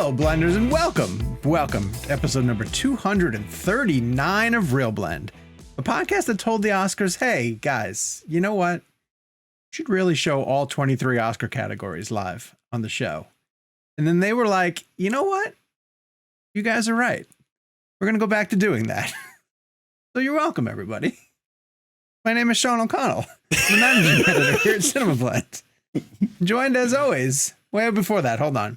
Hello, Blenders, and welcome to episode number 239 of ReelBlend, a podcast that told the Oscars, hey, guys, you know what? You should really show all 23 Oscar categories live on the show. And then they were like, you know what? You guys are right. We're going to go back to doing that. So you're welcome, everybody. My name is Sean O'Connell, the managing editor here at CinemaBlend. Joined, as always, way before that, hold on.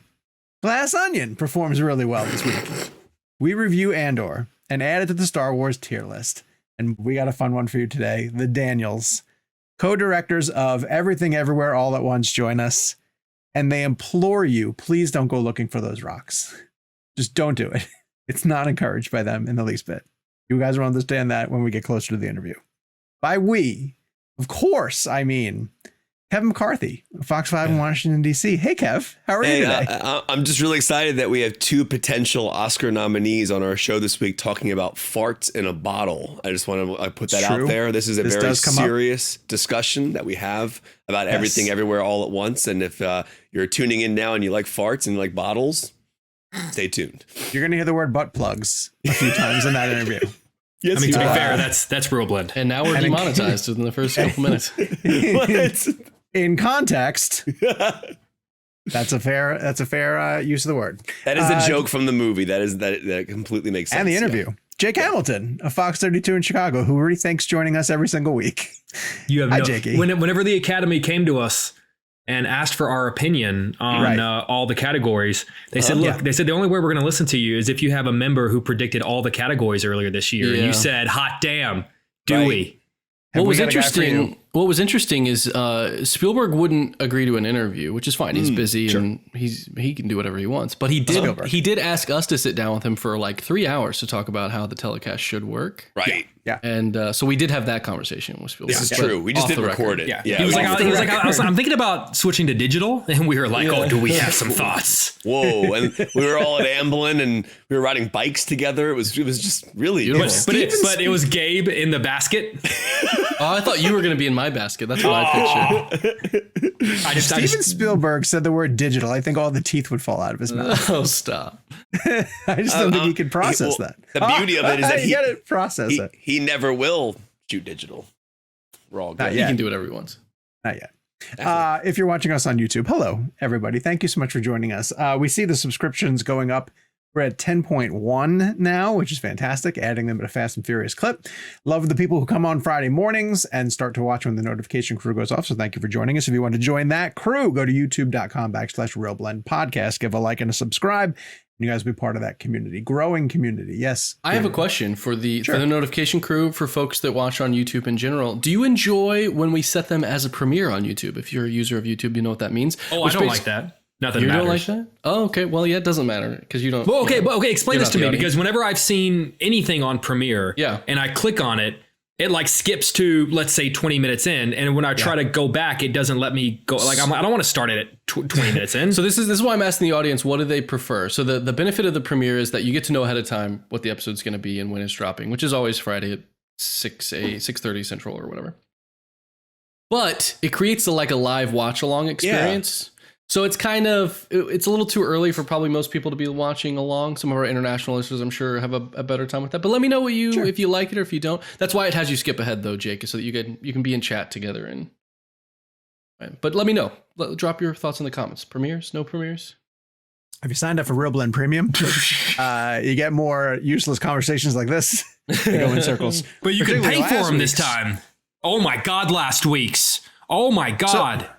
Glass Onion performs really well this week. We review Andor and add it to the Star Wars tier list. And we got a fun one for you today. The Daniels, co-directors of Everything Everywhere All at Once, join us. And they implore you, please don't go looking for those rocks. Just don't do it. It's not encouraged by them in the least bit. You guys will understand that when we get closer to the interview. By we, of course, I mean Kevin McCarthy, Fox 5 in Washington, D.C. Hey, Kev, how are you today? I'm just really excited that we have two potential Oscar nominees on our show this week talking about farts in a bottle. I just want to put that out there. This is a very serious discussion that we have about everything, everywhere, all at once. And if you're tuning in now and you like farts and you like bottles, stay tuned. You're going to hear the word butt plugs a few times in that interview. Yes, I mean, to be fair, that's ReelBlend. And now we're demonetized within the first couple minutes. In context, that's a fair use of the word. That is a joke from the movie. That completely makes sense. And the interview. Yeah. Jake Hamilton of Fox 32 in Chicago, who rethinks joining us every single week. You have Hi, Jakey. Whenever the Academy came to us and asked for our opinion on all the categories, they said, look, they said the only way we're going to listen to you is if you have a member who predicted all the categories earlier this year. And you said, hot damn, do we? What was interesting is Spielberg wouldn't agree to an interview, which is fine. He's busy and he can do whatever he wants. But he did ask us to sit down with him for like 3 hours to talk about how the telecast should work. Right. Yeah. And so we did have that conversation with Spielberg. This is true. We just didn't record it. Yeah. He was like, I'm thinking about switching to digital. And we were like, oh, do we have some thoughts? Whoa. And we were all at Amblin and we were riding bikes together. It was just really beautiful. But it was Gabe in the basket. Oh, I thought you were going to be in my basket. That's what I pictured. Steven Spielberg said the word digital. I think all the teeth would fall out of his mouth. Oh, stop. I just don't think he could process that. The beauty of it is that he got to process it. He never will shoot digital. We're all good. He can do whatever he wants. Not yet. If you're watching us on YouTube, hello, everybody. Thank you so much for joining us. We see the subscriptions going up. We're at 10.1 now, which is fantastic, adding them at a fast and furious clip. Love the people who come on Friday mornings and start to watch when the notification crew goes off. So thank you for joining us. If you want to join that crew, go to youtube.com/ReelBlend podcast, give a like and a subscribe. You guys will be part of that community, growing community. Yes. I have a question for the notification crew, for folks that watch on YouTube in general. Do you enjoy when we set them as a premiere on YouTube? If you're a user of YouTube, you know what that means. Oh, I don't like that. Nothing matters. You don't like that? Oh, okay. Well, yeah, it doesn't matter because you don't. Well, okay, but explain this to me, because whenever I've seen anything on Premiere, and I click on it, it like skips to, let's say, 20 minutes in, and when I try to go back, it doesn't let me go. Like I don't want to start it at 20 minutes in. So this is why I'm asking the audience, what do they prefer? So the benefit of the Premiere is that you get to know ahead of time what the episode's going to be and when it's dropping, which is always Friday at 6:30 Central or whatever. But it creates a live watch along experience. So it's it's a little too early for probably most people to be watching along. Some of our international listeners, I'm sure, have a better time with that. But let me know if you like it or if you don't. That's why it has you skip ahead, though, Jake, so that you can be in chat together. But let me know. Drop your thoughts in the comments. Premieres? No premieres? Have you signed up for ReelBlend Premium? You get more useless conversations like this. They go in circles. But you can pay for them this time. Oh, my God, last week's. Oh, my God.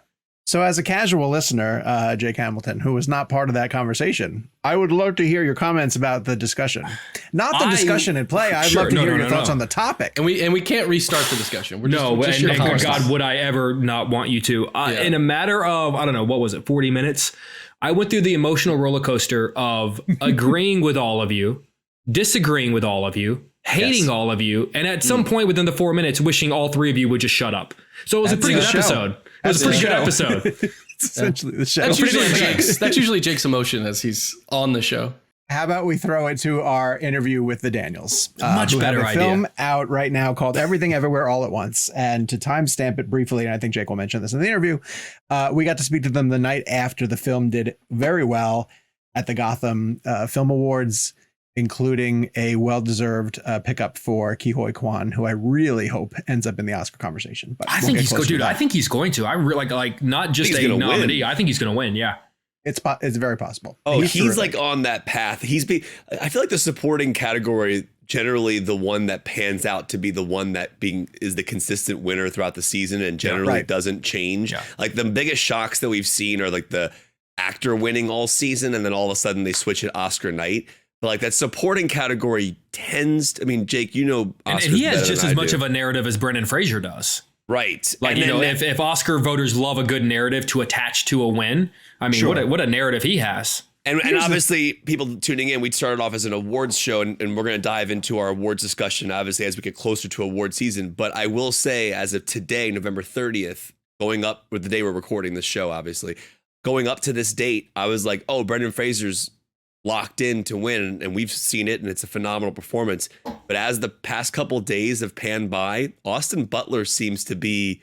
So as a casual listener, Jake Hamilton, who was not part of that conversation, I would love to hear your comments about the discussion. Not the discussion in play. I'd love to hear your thoughts on the topic. And we can't restart the discussion. We're just and God, would I ever not want you to? In a matter of, I don't know, what was it, 40 minutes? I went through the emotional roller coaster of agreeing with all of you, disagreeing with all of you, hating all of you, and at some point within the 4 minutes, wishing all three of you would just shut up. So it was a pretty good episode. It was a pretty good episode. It's essentially the show. That's usually Jake's emotion as he's on the show. How about we throw it to our interview with the Daniels? Much better idea. Film out right now called Everything Everywhere All at Once. And to timestamp it briefly, and I think Jake will mention this in the interview, we got to speak to them the night after the film did very well. at the Gotham Film Awards, including a well-deserved pickup for Ke Kwan, who I really hope ends up in the Oscar conversation. But I think he's going to. I think he's going to. I really like not just a nominee. I think he's going to win. Yeah. It's very possible. Oh, he's like on that path. I feel like the supporting category, generally the one that pans out to be the one that is the consistent winner throughout the season and generally doesn't change. Yeah. Like the biggest shocks that we've seen are like the actor winning all season and then all of a sudden they switch at Oscar night. But like that supporting category tends to, I mean, Jake, you know, Oscars and he has just as much of a narrative as Brendan Fraser does. Right. Like, and if Oscar voters love a good narrative to attach to a win, I mean, what a narrative he has. And obviously, people tuning in, we started off as an awards show, and we're going to dive into our awards discussion, obviously, as we get closer to award season. But I will say, as of today, November 30th, going up with the day we're recording this show, obviously, going up to this date, I was like, oh, Brendan Fraser's locked in to win, and we've seen it, and it's a phenomenal performance. But as the past couple days have panned by, Austin Butler seems to be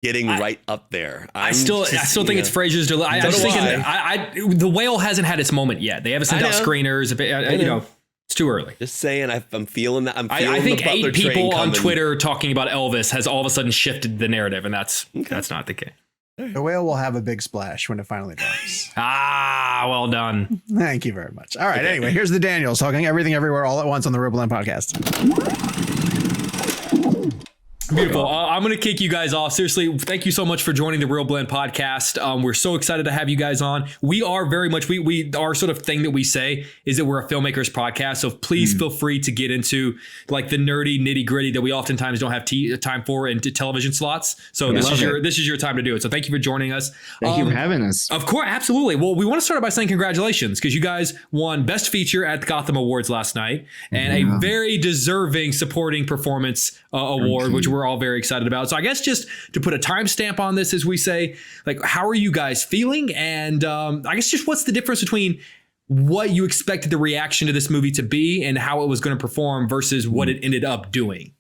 getting right up there. I still think it's Fraser's. The Whale hasn't had its moment yet. They haven't sent out screeners. You know, it's too early. Just saying, I'm feeling that. I think 8 people on Twitter talking about Elvis has all of a sudden shifted the narrative, and that's not the case. The Whale will have a big splash when it finally drops. Well done. Thank you very much. All right. Okay. Anyway, here's the Daniels talking everything everywhere all at once on the ReelBlend podcast. Beautiful. I'm going to kick you guys off. Seriously, thank you so much for joining the ReelBlend podcast. We're so excited to have you guys on. We are very much, our sort of thing that we say is that we're a filmmakers podcast. So please feel free to get into like the nerdy nitty gritty that we oftentimes don't have time for into television slots. So this is your time to do it. So thank you for joining us. Thank you for having us. Of course. Absolutely. Well, we want to start by saying congratulations because you guys won Best Feature at the Gotham Awards last night and a very deserving supporting performance award, which we're all very excited about. So I guess just to put a timestamp on this, as we say, like, how are you guys feeling? And I guess just what's the difference between what you expected the reaction to this movie to be and how it was going to perform versus what it ended up doing?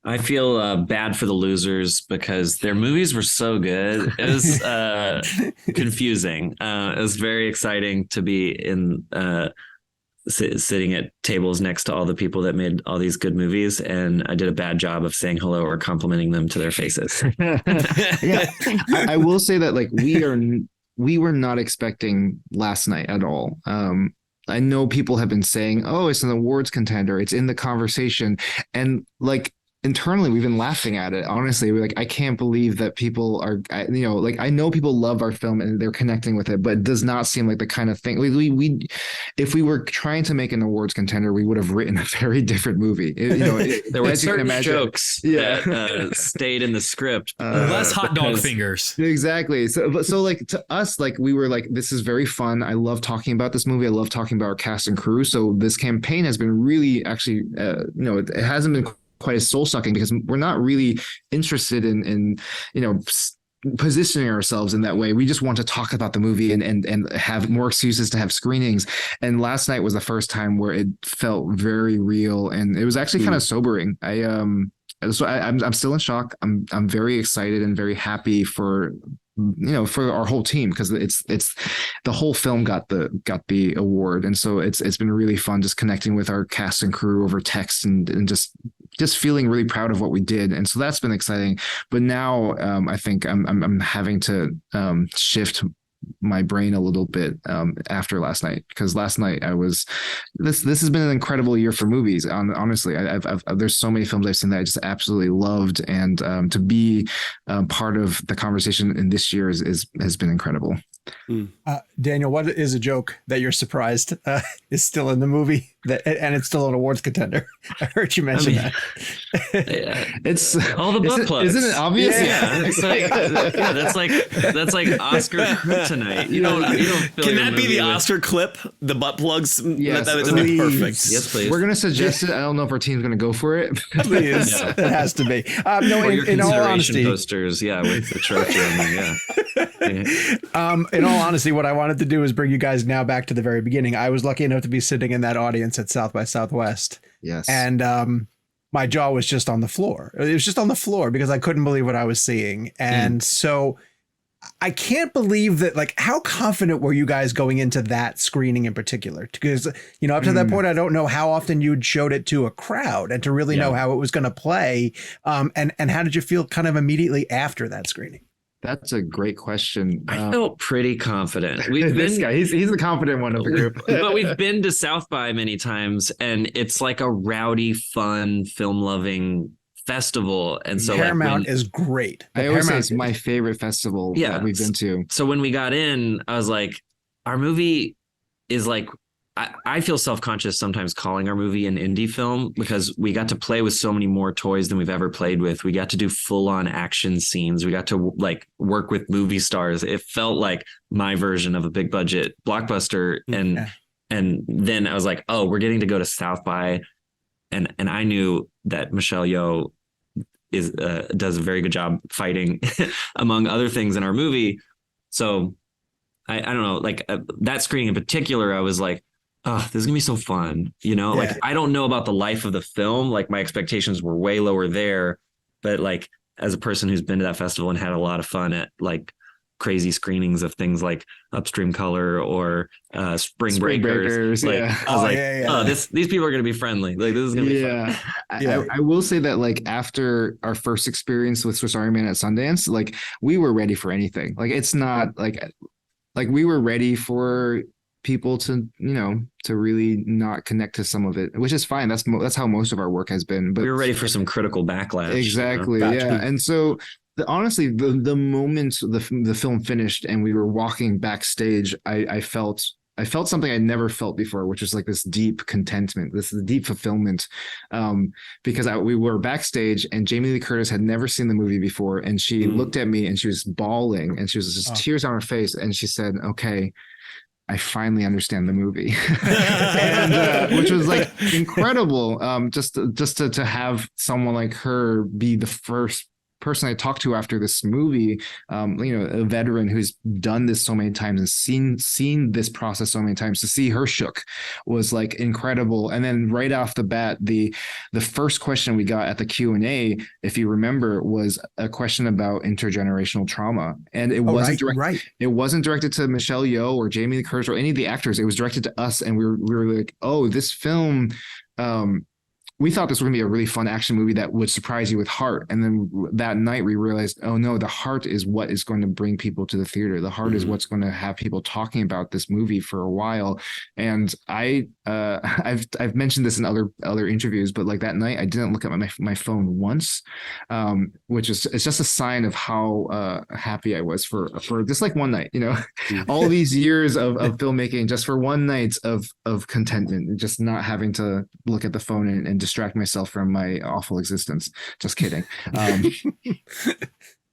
I feel bad for the losers because their movies were so good. It was confusing. It was very exciting to be in sitting at tables next to all the people that made all these good movies, and I did a bad job of saying hello or complimenting them to their faces. Yeah, I will say that like we were not expecting last night at all. I know people have been saying, "Oh, it's an awards contender. It's in the conversation," and like internally we've been laughing at it. Honestly, we're like, I can't believe that people are, like, I know people love our film and they're connecting with it, but it does not seem like the kind of thing we if we were trying to make an awards contender, we would have written a very different movie. There were certain jokes that stayed in the script. Less hot dog fingers. Exactly. So like to us, like we were like, this is very fun. I love talking about this movie. I love talking about our cast and crew. So this campaign has been really actually, it hasn't been quite as soul sucking because we're not really interested in positioning ourselves in that way. We just want to talk about the movie and have more excuses to have screenings. And last night was the first time where it felt very real, and it was actually kind of sobering. I'm still in shock. I'm very excited and very happy for our whole team because it's the whole film got the award, and so it's been really fun just connecting with our cast and crew over text and just feeling really proud of what we did. And so that's been exciting. But now I think I'm having to shift my brain a little bit after last night, because last night this has been an incredible year for movies. Honestly, there's so many films I've seen that I just absolutely loved, and to be part of the conversation in this year has been incredible. Daniel, what is a joke that you're surprised is still in the movie and it's still an awards contender? I heard you mention that. It's all the butt plugs. Isn't it obvious? Yeah. It's that's like Oscar kryptonite. You don't Can that be the Oscar clip? The butt plugs? Yes, that's perfect. Yes, please. We're gonna suggest it. I don't know if our team's gonna go for it. Please. Yeah. It has to be. In all honesty, posters, with the trophy on them, in all honesty, what I wanted to do is bring you guys now back to the very beginning. I was lucky enough to be sitting in that audience at South by Southwest. Yes. And my jaw was just on the floor. It was just on the floor because I couldn't believe what I was seeing. And so I can't believe that, like, how confident were you guys going into that screening in particular? Because, up to that point, I don't know how often you'd showed it to a crowd and to really know how it was going to play. And how did you feel kind of immediately after that screening? That's a great question. I felt pretty confident. This guy, he's the confident one of the group. But we've been to South by many times, and it's like a rowdy, fun, film-loving festival. And so Paramount is great. I always say it's my favorite festival that we've been to. So when we got in, I was like, our movie is like, I feel self-conscious sometimes calling our movie an indie film because we got to play with so many more toys than we've ever played with. We got to do full-on action scenes. We got to like work with movie stars. It felt like my version of a big budget blockbuster. And then I was like, oh, we're getting to go to South by. And I knew that Michelle Yeoh does a very good job fighting among other things in our movie. So I don't know, like that screening in particular, I was like, oh, this is gonna be so fun. Like I don't know about the life of the film. Like my expectations were way lower there, but like as a person who's been to that festival and had a lot of fun at like crazy screenings of things like Upstream Color or Spring Breakers. Like I was oh, these people are gonna be friendly. Like this is gonna be fun. I will say that like after our first experience with Swiss Army Man at Sundance, like we were ready for anything. Like it's not like we were ready for people to to really not connect to some of it, which is fine. That's how most of our work has been. But we were ready for some critical backlash. Exactly. Yeah. And so honestly, the moment the film finished and we were walking backstage, I felt something I never felt before, which was like this deep contentment, this deep fulfillment, because we were backstage and Jamie Lee Curtis had never seen the movie before, and she looked at me and she was bawling and she was just tears on her face, and she said, "Okay, I finally understand the movie," and which was like incredible. Just to have someone like her be the first person I talked to after this movie, a veteran who's done this so many times and seen this process so many times, to see her shook was like incredible. And then right off the bat, the first question we got at the Q&A, if you remember, was a question about intergenerational trauma, and it wasn't It wasn't directed to Michelle Yeoh or Jamie Lee Curtis or any of the actors. It was directed to us, and we were like, oh, this film. We thought this was going to be a really fun action movie that would surprise you with heart. And then that night we realized, oh no, the heart is what is going to bring people to the theater. The heart is what's going to have people talking about this movie for a while. And I've mentioned this in other interviews, but like that night I didn't look at my phone once, which is, it's just a sign of how happy I was for just like one night, all these years of filmmaking, just for one night of contentment, just not having to look at the phone and distract myself from my awful existence. Just kidding.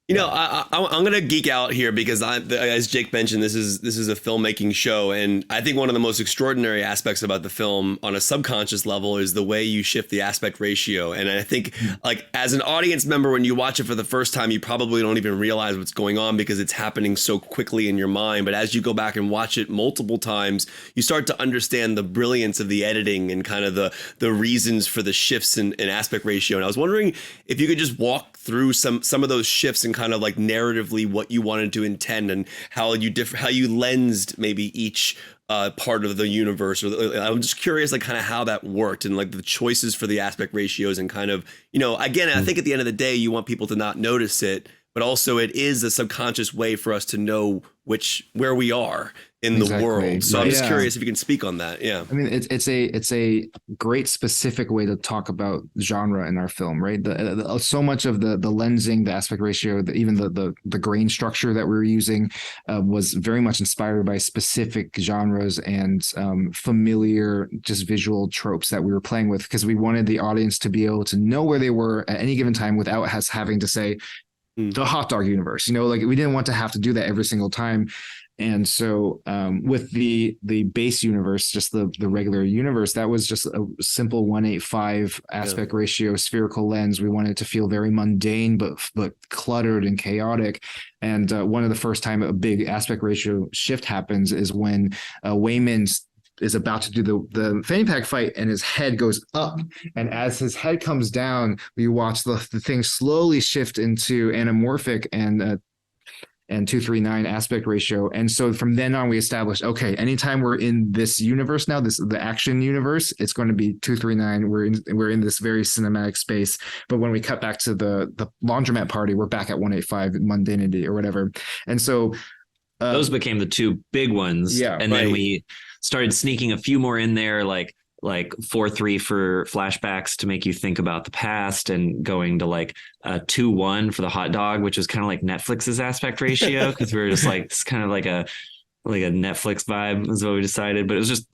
I'm gonna geek out here because as Jake mentioned, this is a filmmaking show, and I think one of the most extraordinary aspects about the film on a subconscious level is the way you shift the aspect ratio. And I think, like, as an audience member, when you watch it for the first time, you probably don't even realize what's going on because it's happening so quickly in your mind. But as you go back and watch it multiple times, you start to understand the brilliance of the editing and kind of the reasons for the shifts in aspect ratio. And I was wondering if you could just walk through some of those shifts and kind of like narratively what you wanted to intend and how you lensed maybe each part of the universe. I'm just curious, like, kind of how that worked and like the choices for the aspect ratios and kind of, again, I think at the end of the day, you want people to not notice it, but also it is a subconscious way for us to know where we are in the world. So I'm just curious if you can speak on that. Yeah. I mean, it's a great specific way to talk about genre in our film, right? So much of the lensing, the aspect ratio, even the grain structure that we were using was very much inspired by specific genres and familiar just visual tropes that we were playing with, because we wanted the audience to be able to know where they were at any given time without us having to say the hot dog universe, like we didn't want to have to do that every single time. And so with the base universe, just the regular universe, that was just a simple 1:8:5 aspect ratio spherical lens. We wanted it to feel very mundane, but cluttered and chaotic. And one of the first time a big aspect ratio shift happens is when Wayman is about to do the fanny pack fight and his head goes up. And as his head comes down, we watch the thing slowly shift into anamorphic, and and 239 aspect ratio. And so from then on, we established, okay, anytime we're in this universe now, the action universe, it's going to be 239. We're in this very cinematic space. But when we cut back to the laundromat party, we're back at 185 mundanity or whatever. And so those became the two big ones. Yeah. And then we started sneaking a few more in there, like 4-3 for flashbacks to make you think about the past, and going to like 2-1 for the hot dog, which is kind of like Netflix's aspect ratio, because we were just like, it's kind of like a Netflix vibe is what we decided, but it was just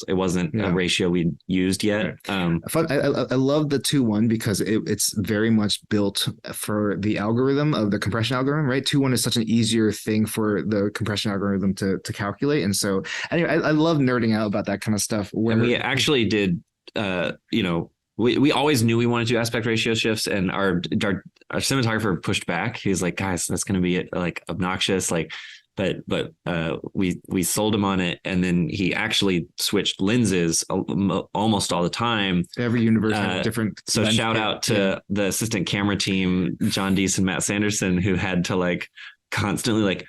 it wasn't a ratio we used yet. I love the 2-1 because it's very much built for the algorithm of the compression algorithm, right? 2-1 is such an easier thing for the compression algorithm to calculate. And so anyway, I love nerding out about that kind of stuff. And we actually did, we always knew we wanted to do aspect ratio shifts, and our cinematographer pushed back. He's like, guys, that's going to be like obnoxious. Like, but we sold him on it, and then he actually switched lenses almost all the time. Every universe has different. So shout out to the assistant camera team, John Deese and Matt Sanderson, who had to like constantly like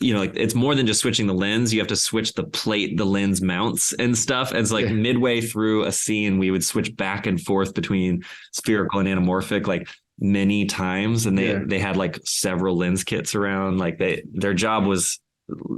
it's more than just switching the lens. You have to switch the plate, the lens mounts and stuff. And it's like midway through a scene, we would switch back and forth between spherical and anamorphic, like many times, and they had like several lens kits around. Like their job was,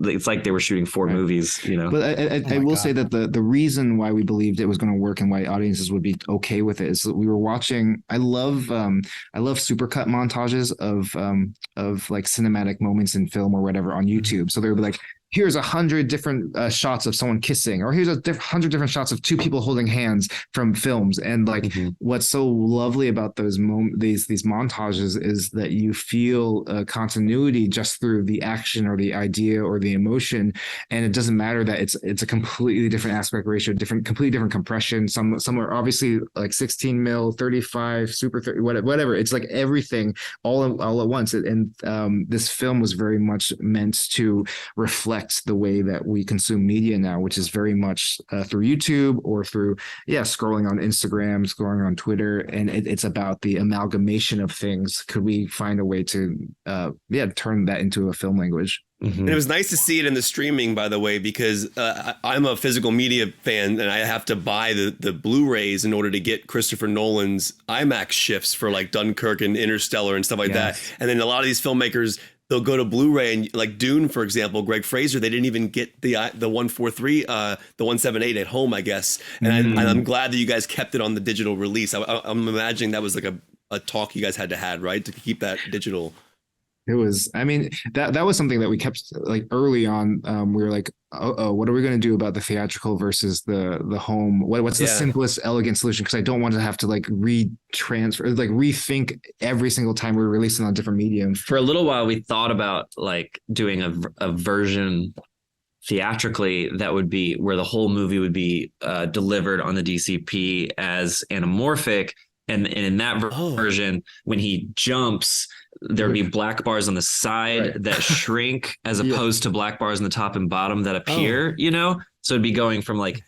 it's like they were shooting 4 movies, But I will say that the reason why we believed it was going to work and why audiences would be okay with it is that we were watching. I love supercut montages of like cinematic moments in film or whatever on YouTube. So they would be like, here's 100 different shots of someone kissing, or here's 100 different shots of 2 people holding hands from films. And like, what's so lovely about those these montages is that you feel continuity just through the action or the idea or the emotion. And it doesn't matter that it's a completely different aspect ratio, completely different compression. Some are obviously like 16 mil, 35, super 30, whatever. It's like everything all at once. And this film was very much meant to reflect the way that we consume media now, which is very much through YouTube or through scrolling on Instagram, scrolling on Twitter, and it's about the amalgamation of things. Could we find a way to turn that into a film language? And it was nice to see it in the streaming, by the way, because I'm a physical media fan, and I have to buy the Blu-rays in order to get Christopher Nolan's IMAX shifts for like Dunkirk and Interstellar and stuff like that. And then a lot of these filmmakers, they'll go to Blu-ray, and like Dune, for example, Greg Fraser, they didn't even get the 143, the 178 at home, I guess. And I'm glad that you guys kept it on the digital release. I'm imagining that was like a talk you guys had to have, right, to keep that digital. It was, I mean, that was something that we kept like early on. We were like, oh, what are we going to do about the theatrical versus the home? What's the simplest, elegant solution? Because I don't want to have to like rethink every single time we're releasing on different medium. For a little while, we thought about like doing a version theatrically that would be where the whole movie would be delivered on the DCP as anamorphic. And in that version, when he jumps, there'd be black bars on the side that shrink as opposed to black bars on the top and bottom that appear, So it'd be going from like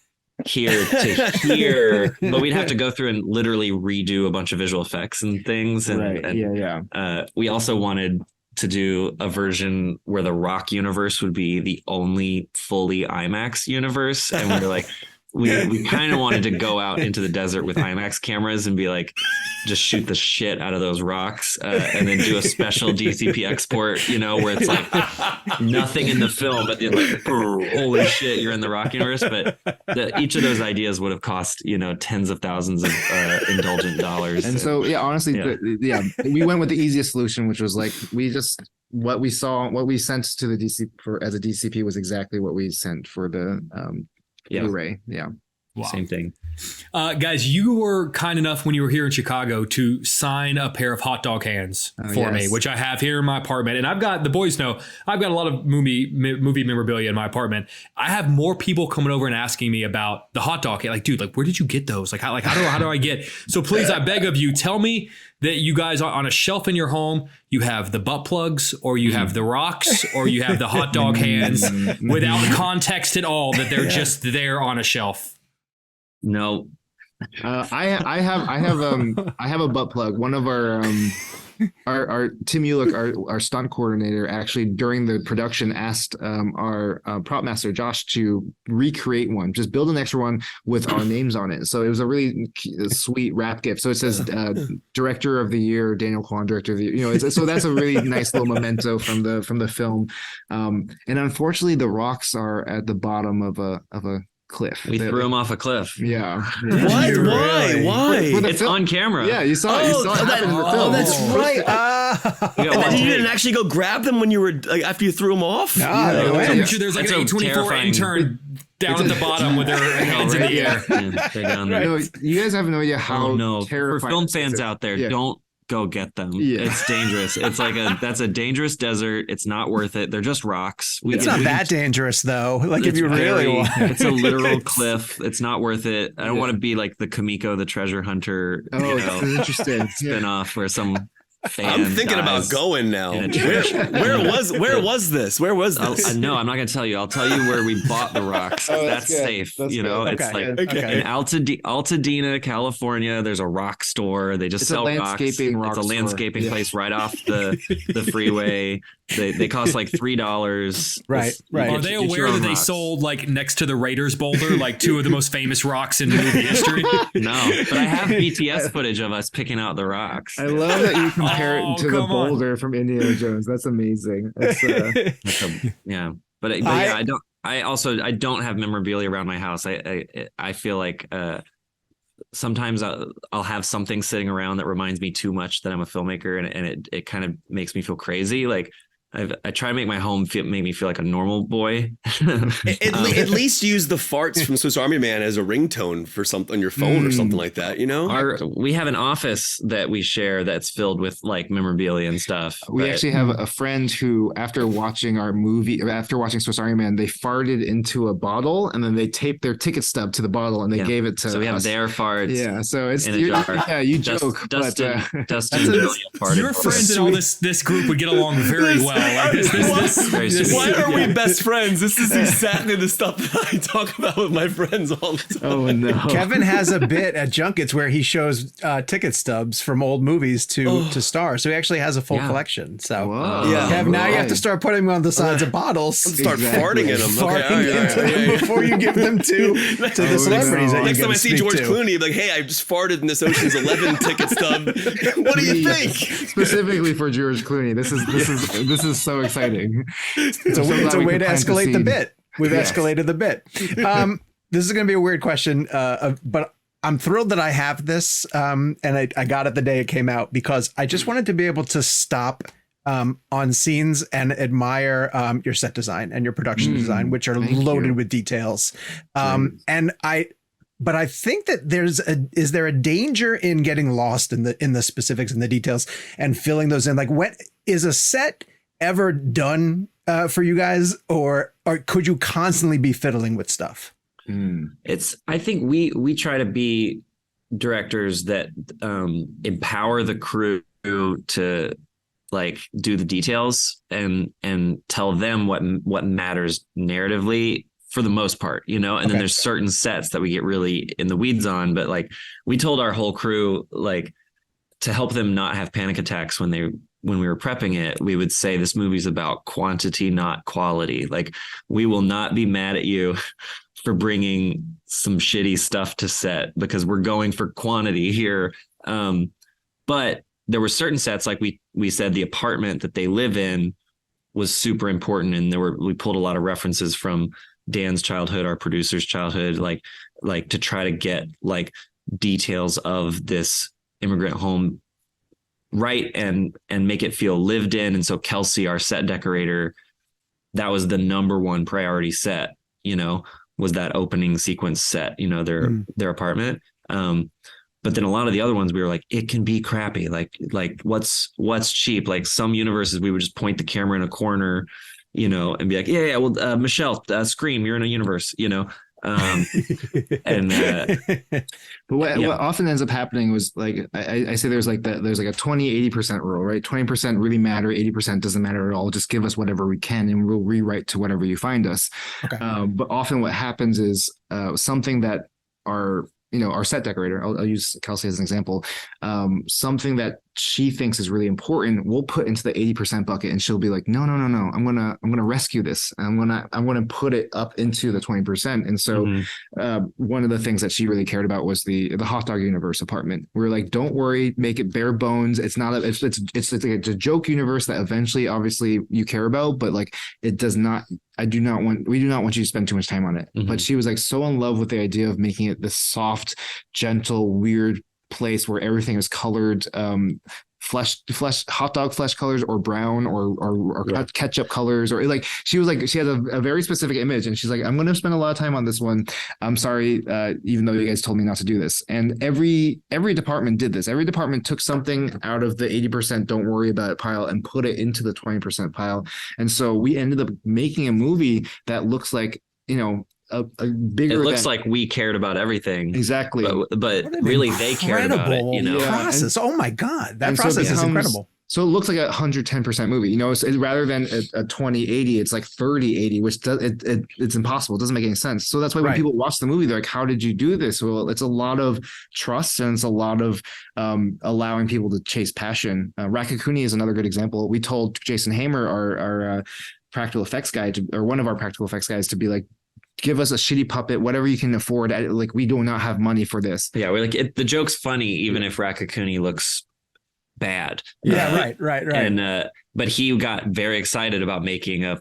here to here, but we'd have to go through and literally redo a bunch of visual effects and things. And we also wanted to do a version where the Rock universe would be the only fully IMAX universe. And we were like, we kind of wanted to go out into the desert with IMAX cameras and be like, just shoot the shit out of those rocks and then do a special DCP export, where it's like nothing in the film, but then like, holy shit, you're in the Rock universe. But each of those ideas would have cost, tens of thousands of indulgent dollars. And so, honestly, we went with the easiest solution, which was like, what we sent to the DC as a DCP was exactly what we sent for the Blu-ray. Wow. Same thing. Guys, you were kind enough when you were here in Chicago to sign a pair of hot dog hands for me, which I have here in my apartment. And the boys know, I've got a lot of movie memorabilia in my apartment. I have more people coming over and asking me about the hot dog. Like, dude, like, where did you get those? Like, how do I get? So please, I beg of you, tell me that you guys are on a shelf in your home. You have the butt plugs, or you have the rocks, or you have the hot dog hands without context at all, that they're just there on a shelf. No, I have a butt plug. One of our our Tim Ulick, our stunt coordinator, actually during the production asked our prop master Josh to recreate one, just build an extra one with our names on it. So it was a really sweet wrap gift. So it says director of the year, Daniel Kwan, director of the year. So that's a really nice little memento from the film. And unfortunately, the rocks are at the bottom of a cliff. We threw him off a cliff. Yeah. What? Why? It's on camera. Yeah, you saw it. You saw it happen in the film. Oh, that's right. And then you didn't actually go grab them when you were after you threw them off. No, I'm sure there's like an A24 intern down at the bottom with their hands in the air. They're down there. You guys have no idea how terrifying. For film fans out there, don't go get them. Yeah. It's dangerous. It's like that's a dangerous desert. It's not worth it. They're just rocks. It's not that dangerous though. Like if you really want. It's a literal cliff. It's not worth it. I don't want to be like the Kamiko the treasure hunter. Interesting spin-off where some I'm thinking about going now. Where was this? No, I'm not going to tell you. I'll tell you where we bought the rocks. That's safe. It's like in Altadena, California. There's a rock store. They just sell rocks. It's a landscaping place right off the freeway. They cost like $3. Right. Are they aware that they sold like next to the Raiders boulder, like two of the most famous rocks in movie history? No, but I have BTS footage of us picking out the rocks. I love that you compare it to the boulder from Indiana Jones. That's amazing. Yeah, but I don't have memorabilia around my house. I feel like sometimes I'll have something sitting around that reminds me too much that I'm a filmmaker, and it kind of makes me feel crazy. Like I try to make my home make me feel like a normal boy. At least use the farts from Swiss Army Man as a ringtone for something on your phone or something like that. We have an office that we share that's filled with like memorabilia and stuff. We actually have a friend who, after watching Swiss Army Man, they farted into a bottle and then they taped their ticket stub to the bottle and they gave it to us. So we have their farts. Yeah, so it's in a jar. Yeah, you joke. Dustin your friends and all this group would get along very well. Why are we best friends? This is exactly the stuff that I talk about with my friends all the time. Oh no! Kevin has a bit at junkets where he shows ticket stubs from old movies to star. So he actually has a full collection. So Kevin, now you have to start putting them on the sides of bottles. Start farting in them. Before you give them to the celebrities. Next time I see George Clooney, like, hey, I just farted in this Ocean's 11 ticket stub. What do you think? Specifically for George Clooney, this is so exciting. It's a way to escalate the bit. We've escalated the bit. This is going to be a weird question, but I'm thrilled that I have this, and I got it the day it came out because I just wanted to be able to stop on scenes and admire your set design and your production design, which are loaded with details. But I think that is there a danger in getting lost in the specifics and the details and filling those in? Like, when is a set ever done for you guys, or could you constantly be fiddling with stuff? I think we try to be directors that empower the crew to like do the details and tell them what matters narratively for the most part, and then there's certain sets that we get really in the weeds on, but like we told our whole crew, like, to help them not have panic attacks when we were prepping it, we would say this movie's about quantity, not quality. Like, we will not be mad at you for bringing some shitty stuff to set because we're going for quantity here. But there were certain sets, like we said, the apartment that they live in was super important. And we pulled a lot of references from Dan's childhood, our producer's childhood, like to try to get like details of this immigrant home right and make it feel lived in. And so Kelsey, our set decorator, that was the number one priority set, was that opening sequence set, their apartment. But then a lot of the other ones, we were like, it can be crappy. Like what's cheap? Like some universes, we would just point the camera in a corner, and be like, yeah. Well, Michelle, scream, you're in a universe, but what often ends up happening was like, I say there's like a 20-80% rule, right? 20% really matter, 80% doesn't matter at all. Just give us whatever we can and we'll rewrite to whatever you find us. Okay. But often what happens is something that our set decorator, I'll use Kelsey as an example, something that she thinks is really important, we'll put into the 80% bucket, and she'll be like, no, I'm gonna rescue this. I'm gonna put it up into the 20%. And so one of the things that she really cared about was the hot dog universe apartment. We were like, don't worry, make it bare bones. It's not it's a joke universe that eventually obviously you care about, but like it does not. We do not want you to spend too much time on it. But she was like so in love with the idea of making it this soft, gentle, weird place where everything is colored hot dog flesh colors, or brown, or ketchup colors, or like she has a very specific image, and she's like, I'm going to spend a lot of time on this one. I'm sorry, even though you guys told me not to do this. And every department did this. Every department took something out of the 80% don't worry about it pile and put it into the 20% pile. And so we ended up making a movie that looks like, a bigger. It looks like we cared about everything. Exactly. But really they cared about it, process. Oh my God. That process is incredible. So it looks like 110% movie, so rather than a 20/80, it's like 30/80, which it's impossible. It doesn't make any sense. So that's why when people watch the movie, they're like, how did you do this? Well, it's a lot of trust, and it's a lot of allowing people to chase passion. Rakakuni is another good example. We told Jason Hamer, our practical effects guy, or one of our practical effects guys, to be like, give us a shitty puppet, whatever you can afford. Like, we do not have money for this. Yeah, we're like, the joke's funny, even if Rakakuni looks bad. Yeah, right. And but he got very excited about making a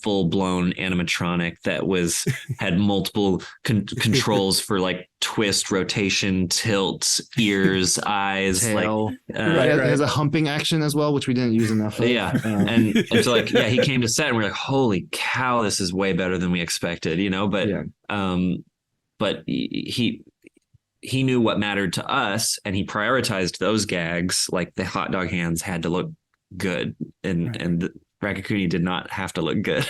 full blown animatronic that had multiple controls for like twist, rotation, tilt, ears, eyes, tail. It has a humping action as well, which we didn't use enough of. Yeah, and so like he came to set, and we're like, holy cow, this is way better than we expected, but he knew what mattered to us, and he prioritized those gags. Like the hot dog hands had to look good, and the Rakakuni did not have to look good,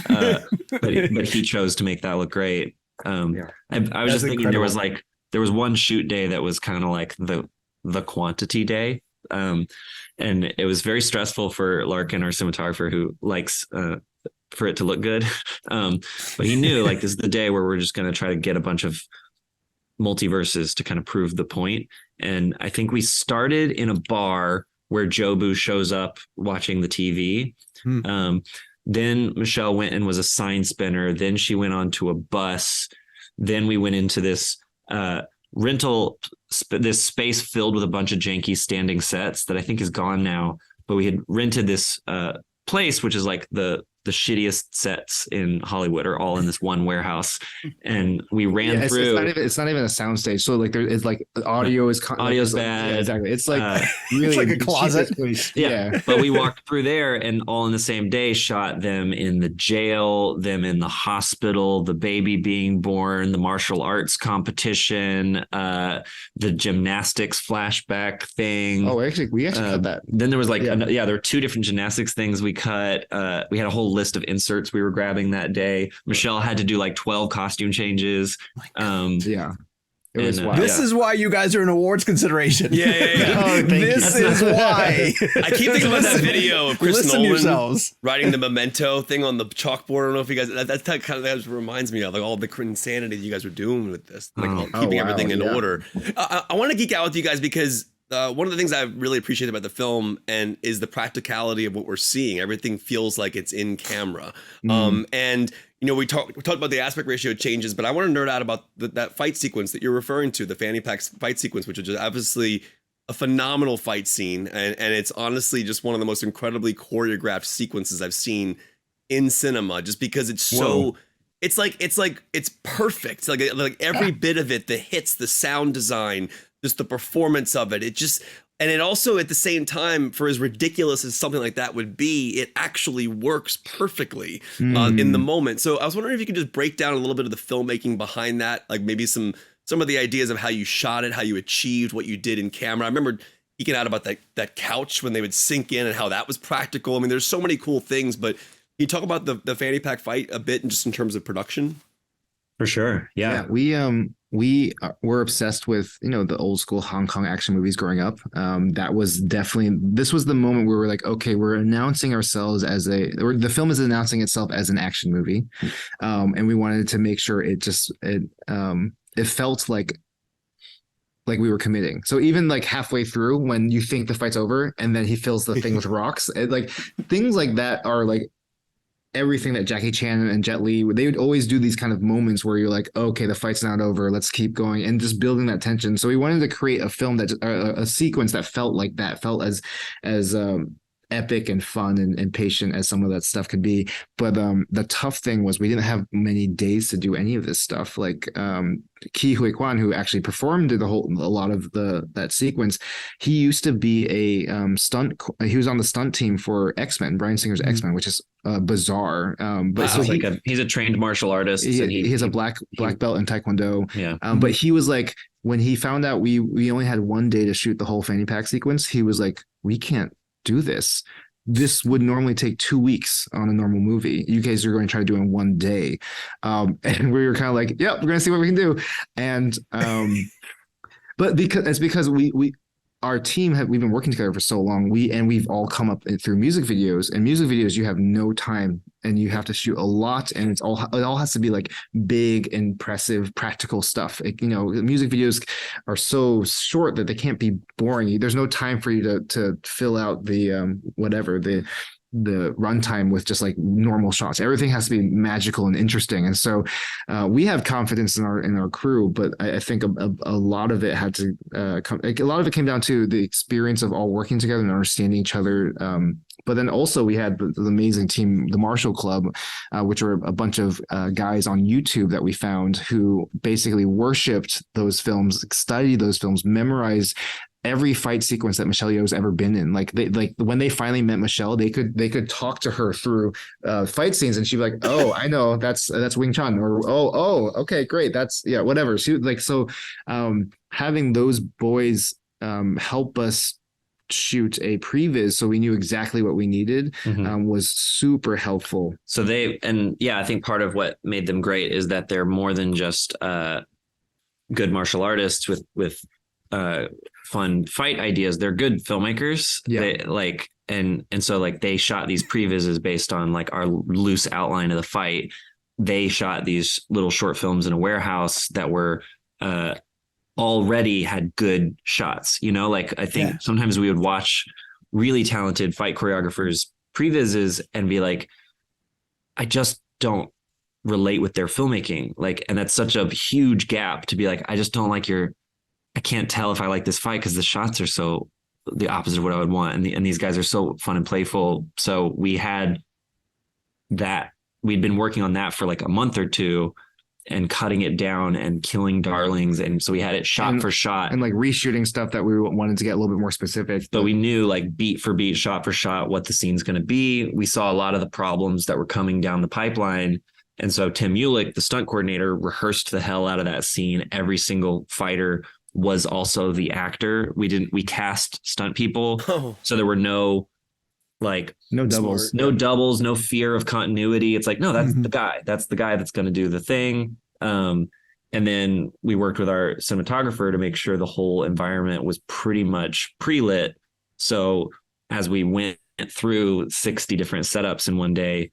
but he chose to make that look great. I was just thinking, incredible. there was one shoot day that was kind of like the quantity day, and it was very stressful for Larkin, our cinematographer, who likes for it to look good, but he knew like this is the day where we're just going to try to get a bunch of multiverses to kind of prove the point. And I think we started in a bar where Jobu shows up watching the TV. Then Michelle went and was a sign spinner. Then she went on to a bus. Then we went into this this space filled with a bunch of janky standing sets that I think is gone now. But we had rented this place, which is like the shittiest sets in Hollywood are all in this one warehouse, and we ran through. It's not even a soundstage. So like it's like audio's bad. Yeah, exactly. It's like really it's like a closet. Yeah. But we walked through there, and all in the same day shot them in the jail, them in the hospital, the baby being born, the martial arts competition, the gymnastics flashback thing. Oh, actually, we cut that. Then there was there were two different gymnastics things we cut. We had a whole list of inserts we were grabbing that day. Michelle had to do like 12 costume changes. It was wild. This is why you guys are an awards consideration. Yeah. This is why. I keep thinking about that video of Chris Nolan yourselves. writing the memento thing on the chalkboard. I don't know if you guys, that reminds me of like all the insanity you guys were doing with this, like keeping everything in order. I want to geek out with you guys because one of the things I really appreciate about the film is the practicality of what we're seeing. Everything feels like it's in camera. And we talked about the aspect ratio changes, but I want to nerd out about that fight sequence that you're referring to, the fanny pack fight sequence, which is just obviously a phenomenal fight scene. And it's honestly just one of the most incredibly choreographed sequences I've seen in cinema, just because it's so... It's perfect. Like every bit of it, the hits, the sound design, just the performance of it. And it also, at the same time, for as ridiculous as something like that would be, it actually works perfectly in the moment. So I was wondering if you could just break down a little bit of the filmmaking behind that, like maybe some of the ideas of how you shot it, how you achieved what you did in camera. I remember geeking out about that couch when they would sink in and how that was practical. I mean, there's so many cool things, but can you talk about the fanny pack fight a bit, and just in terms of production? For sure. Yeah. We were obsessed with, the old school Hong Kong action movies growing up. That was this was the moment where we're like, okay, we're announcing ourselves the film is announcing itself as an action movie. And we wanted to make sure it felt like like we were committing. So even like halfway through when you think the fight's over and then he fills the thing with rocks, like things like that are like everything that Jackie Chan and Jet Li, they would always do these kind of moments where you're like, okay, the fight's not over, let's keep going, and just building that tension. So we wanted to create a film that a sequence that felt like that, felt as epic and fun and patient as some of that stuff could be. But the tough thing was we didn't have many days to do any of this stuff. Like Kwan, who actually performed a lot of that sequence, he used to be a he was on the stunt team for X-Men, Bryan Singer's X-Men, which is bizarre. But so he's a trained martial artist. He has a black belt in Taekwondo. Yeah. But he was like, when he found out we only had one day to shoot the whole fanny pack sequence, he was like, we can't do this. This would normally take 2 weeks on a normal movie. You guys are going to try to do it in one day. And we were kind of like, yep, we're going to see what we can do. And but because our team we've been working together for so long. We've all come up through music videos, and music videos, you have no time and you have to shoot a lot, and it all has to be like big, impressive, practical stuff. Music videos are so short that they can't be boring. There's no time for you to fill out the runtime with just like normal shots. Everything has to be magical and interesting. And so we have confidence in our crew, but I think a lot of it had to a lot of it came down to the experience of all working together and understanding each other. But then also we had the amazing team, the Marshall Club, which are a bunch of guys on YouTube that we found who basically worshipped those films, studied those films, memorized every fight sequence that Michelle Yeoh's ever been in. Like when they finally met Michelle, they could talk to her through fight scenes, and she'd be like, "Oh, I know that's Wing Chun," or "Oh, okay, great, that's whatever." She like so having those boys help us shoot a previs so we knew exactly what we needed was super helpful. So I think part of what made them great is that they're more than just good martial artists with fun fight ideas. They're good filmmakers. So they shot these previses based on like our loose outline of the fight. They shot these little short films in a warehouse that were already had good shots. I think sometimes we would watch really talented fight choreographers previses and be like, I just don't relate with their filmmaking. And that's such a huge gap to be like, I just don't like I can't tell if I like this fight because the shots are so the opposite of what I would want. And these guys are so fun and playful. So we had that, we'd been working on that for like a month or two and cutting it down and killing darlings. And so we had it shot for shot. And like reshooting stuff that we wanted to get a little bit more specific. But we knew like beat for beat, shot for shot, what the scene's going to be. We saw a lot of the problems that were coming down the pipeline. And so Tim Mulick, the stunt coordinator, rehearsed the hell out of that scene. Every single fighter was also the actor. We cast stunt people. So there were no doubles, no fear of continuity. It's like, no, that's the guy. That's the guy that's going to do the thing. And then we worked with our cinematographer to make sure the whole environment was pretty much pre-lit. So as we went through 60 different setups in one day,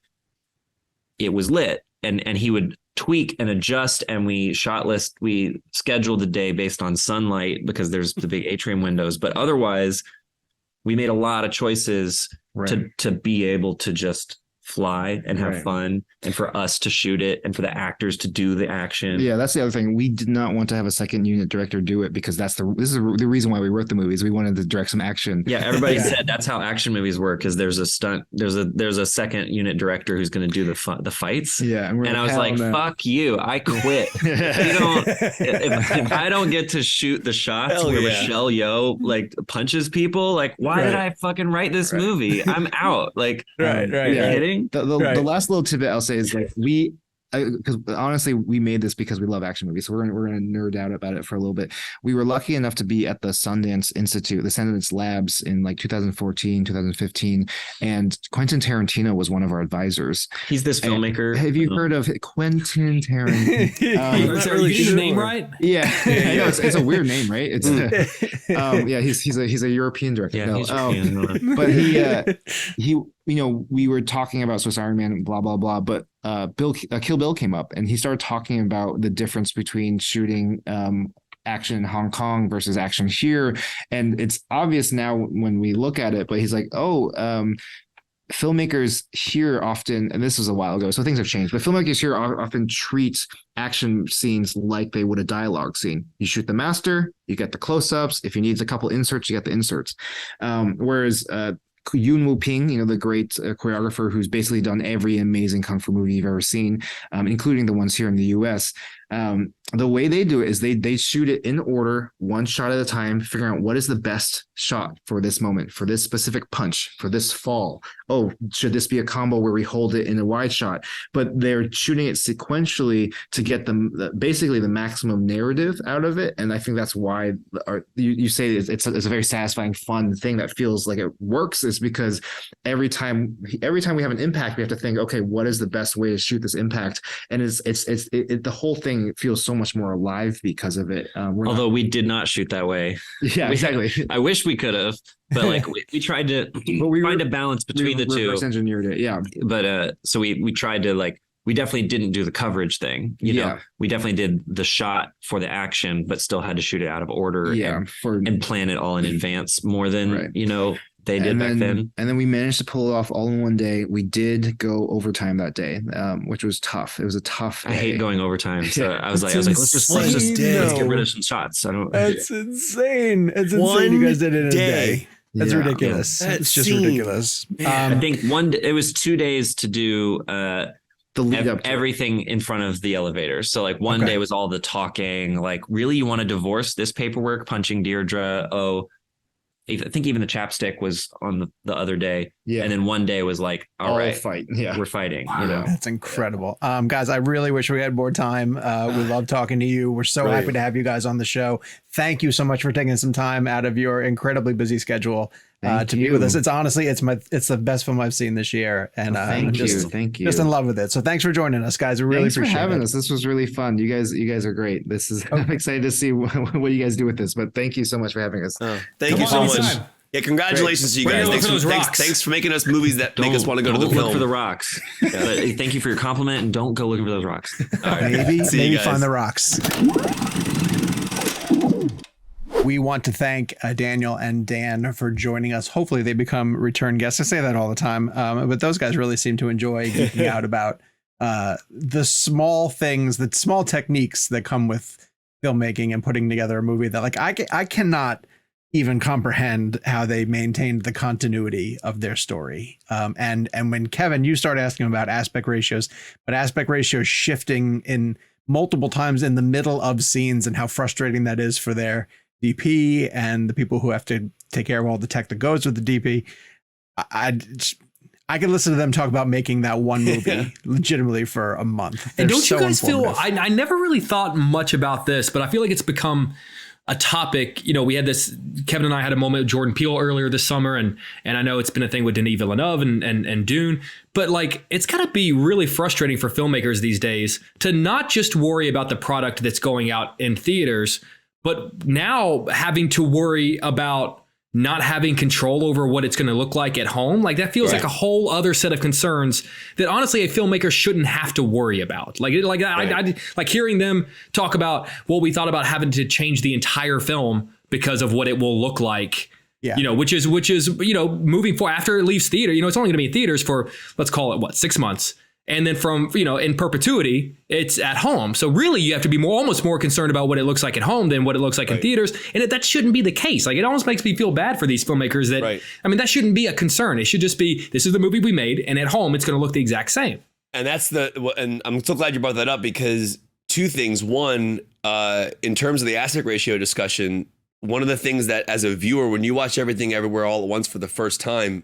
it was lit, and he would tweak and adjust, and we scheduled the day based on sunlight because there's the big atrium windows, but otherwise we made a lot of choices to be able to just fly and have fun, and for us to shoot it and for the actors to do the action. Yeah, that's the other thing. We did not want to have a second unit director do it because this is the reason why we wrote the movies. We wanted to direct some action. Yeah, everybody said that's how action movies work, because there's a second unit director who's going to do the fights. Yeah, and I was like, fuck you, I quit. If I don't get to shoot the shots where Michelle Yeoh like punches people, like why did I fucking write this movie? I'm out. Like, are you kidding? The last little tidbit I'll say is like because honestly we made this because we love action movies, so we're gonna nerd out about it for a little bit. We were lucky enough to be at the Sundance Institute, the Sundance Labs in like 2014, 2015, and Quentin Tarantino was one of our advisors. He's this filmmaker. Have you heard of Quentin Tarantino? Are you getting his name right? Yeah. It's a weird name, right? It's he's a European director. Yeah, he's European. But he we were talking about Swiss Army Man, blah blah blah, but Kill Bill came up, and he started talking about the difference between shooting action in Hong Kong versus action here. And it's obvious now when we look at it, but he's like, filmmakers here often, and this was a while ago, so things have changed, but filmmakers here often treat action scenes like they would a dialogue scene. You shoot the master, you get the close-ups. If you need a couple inserts, you get the inserts. Whereas Yuen Wu-ping, the great choreographer who's basically done every amazing kung fu movie you've ever seen, including the ones here in the US. The way they do it is they shoot it in order, one shot at a time, figuring out what is the best shot for this moment, for this specific punch, for this fall. Oh, should this be a combo where we hold it in a wide shot? But they're shooting it sequentially to get basically the maximum narrative out of it. And I think that's why you say it's a very satisfying, fun thing that feels like it works, is because every time we have an impact, we have to think, okay, what is the best way to shoot this impact? And the whole thing feels so much more alive because of it. Although we did not shoot that way. Yeah, exactly. I wish we could have, but like we tried to find a balance between the two. Reverse engineered it, yeah. But so we tried to we definitely didn't do the coverage thing. You know, we definitely did the shot for the action, but still had to shoot it out of order. And plan it all in advance more than they did back then. And then we managed to pull it off all in one day. We did go overtime that day, which was tough. It was a tough day. I hate going overtime. So I was like, let's get rid of some shots. That's insane. It's insane you guys did it in a day. That's ridiculous. It's just ridiculous. I think it was 2 days to do the lead up to everything in front of the elevator. So like one day was all the talking, like, really, you want to divorce this paperwork, punching Deirdre? I think even the chapstick was on the other day. Yeah. And then one day was like, all right, fight. Yeah. We're fighting. Wow. That's incredible. Guys, I really wish we had more time. We love talking to you. We're so happy to have you guys on the show. Thank you so much for taking some time out of your incredibly busy schedule to meet with us. It's honestly, it's the best film I've seen this year. And thank you. Just in love with it. So thanks for joining us, guys. We really appreciate it. Thanks for having us. This was really fun. You guys are great. I'm excited to see what you guys do with this, but thank you so much for having us. Thank you so much. Yeah, congratulations to you guys. Thanks for making us movies that make us want to go to the film. Look for the rocks. But thank you for your compliment, and don't go looking for those rocks. All right. Maybe find the rocks. We want to thank Daniel and Dan for joining us. Hopefully they become return guests. I say that all the time, but those guys really seem to enjoy geeking out about the small things, the small techniques that come with filmmaking and putting together a movie that, like, I cannot even comprehend how they maintained the continuity of their story. And when Kevin, you start asking about aspect ratios, but aspect ratios shifting in multiple times in the middle of scenes and how frustrating that is for their DP and the people who have to take care of all the tech that goes with the DP. I could listen to them talk about making that one movie legitimately for a month. And don't you guys feel, I never really thought much about this, but I feel like it's become a topic. We had this, Kevin and I had a moment with Jordan Peele earlier this summer, and I know it's been a thing with Denis Villeneuve and Dune, but like, it's gotta be really frustrating for filmmakers these days to not just worry about the product that's going out in theaters, but now having to worry about not having control over what it's going to look like at home. Like, that feels like a whole other set of concerns that honestly a filmmaker shouldn't have to worry about. I like hearing them talk about, well, we thought about having to change the entire film because of what it will look like. Yeah. Which is, moving forward after it leaves theater, it's only going to be in theaters for, let's call it 6 months. And then from, in perpetuity, it's at home. So really you have to be almost more concerned about what it looks like at home than what it looks like in theaters. And that shouldn't be the case. Like, it almost makes me feel bad for these filmmakers that, that shouldn't be a concern. It should just be, this is the movie we made, and at home, it's going to look the exact same. And and I'm so glad you brought that up, because two things. One, in terms of the aspect ratio discussion, one of the things that as a viewer, when you watch Everything Everywhere All at Once for the first time,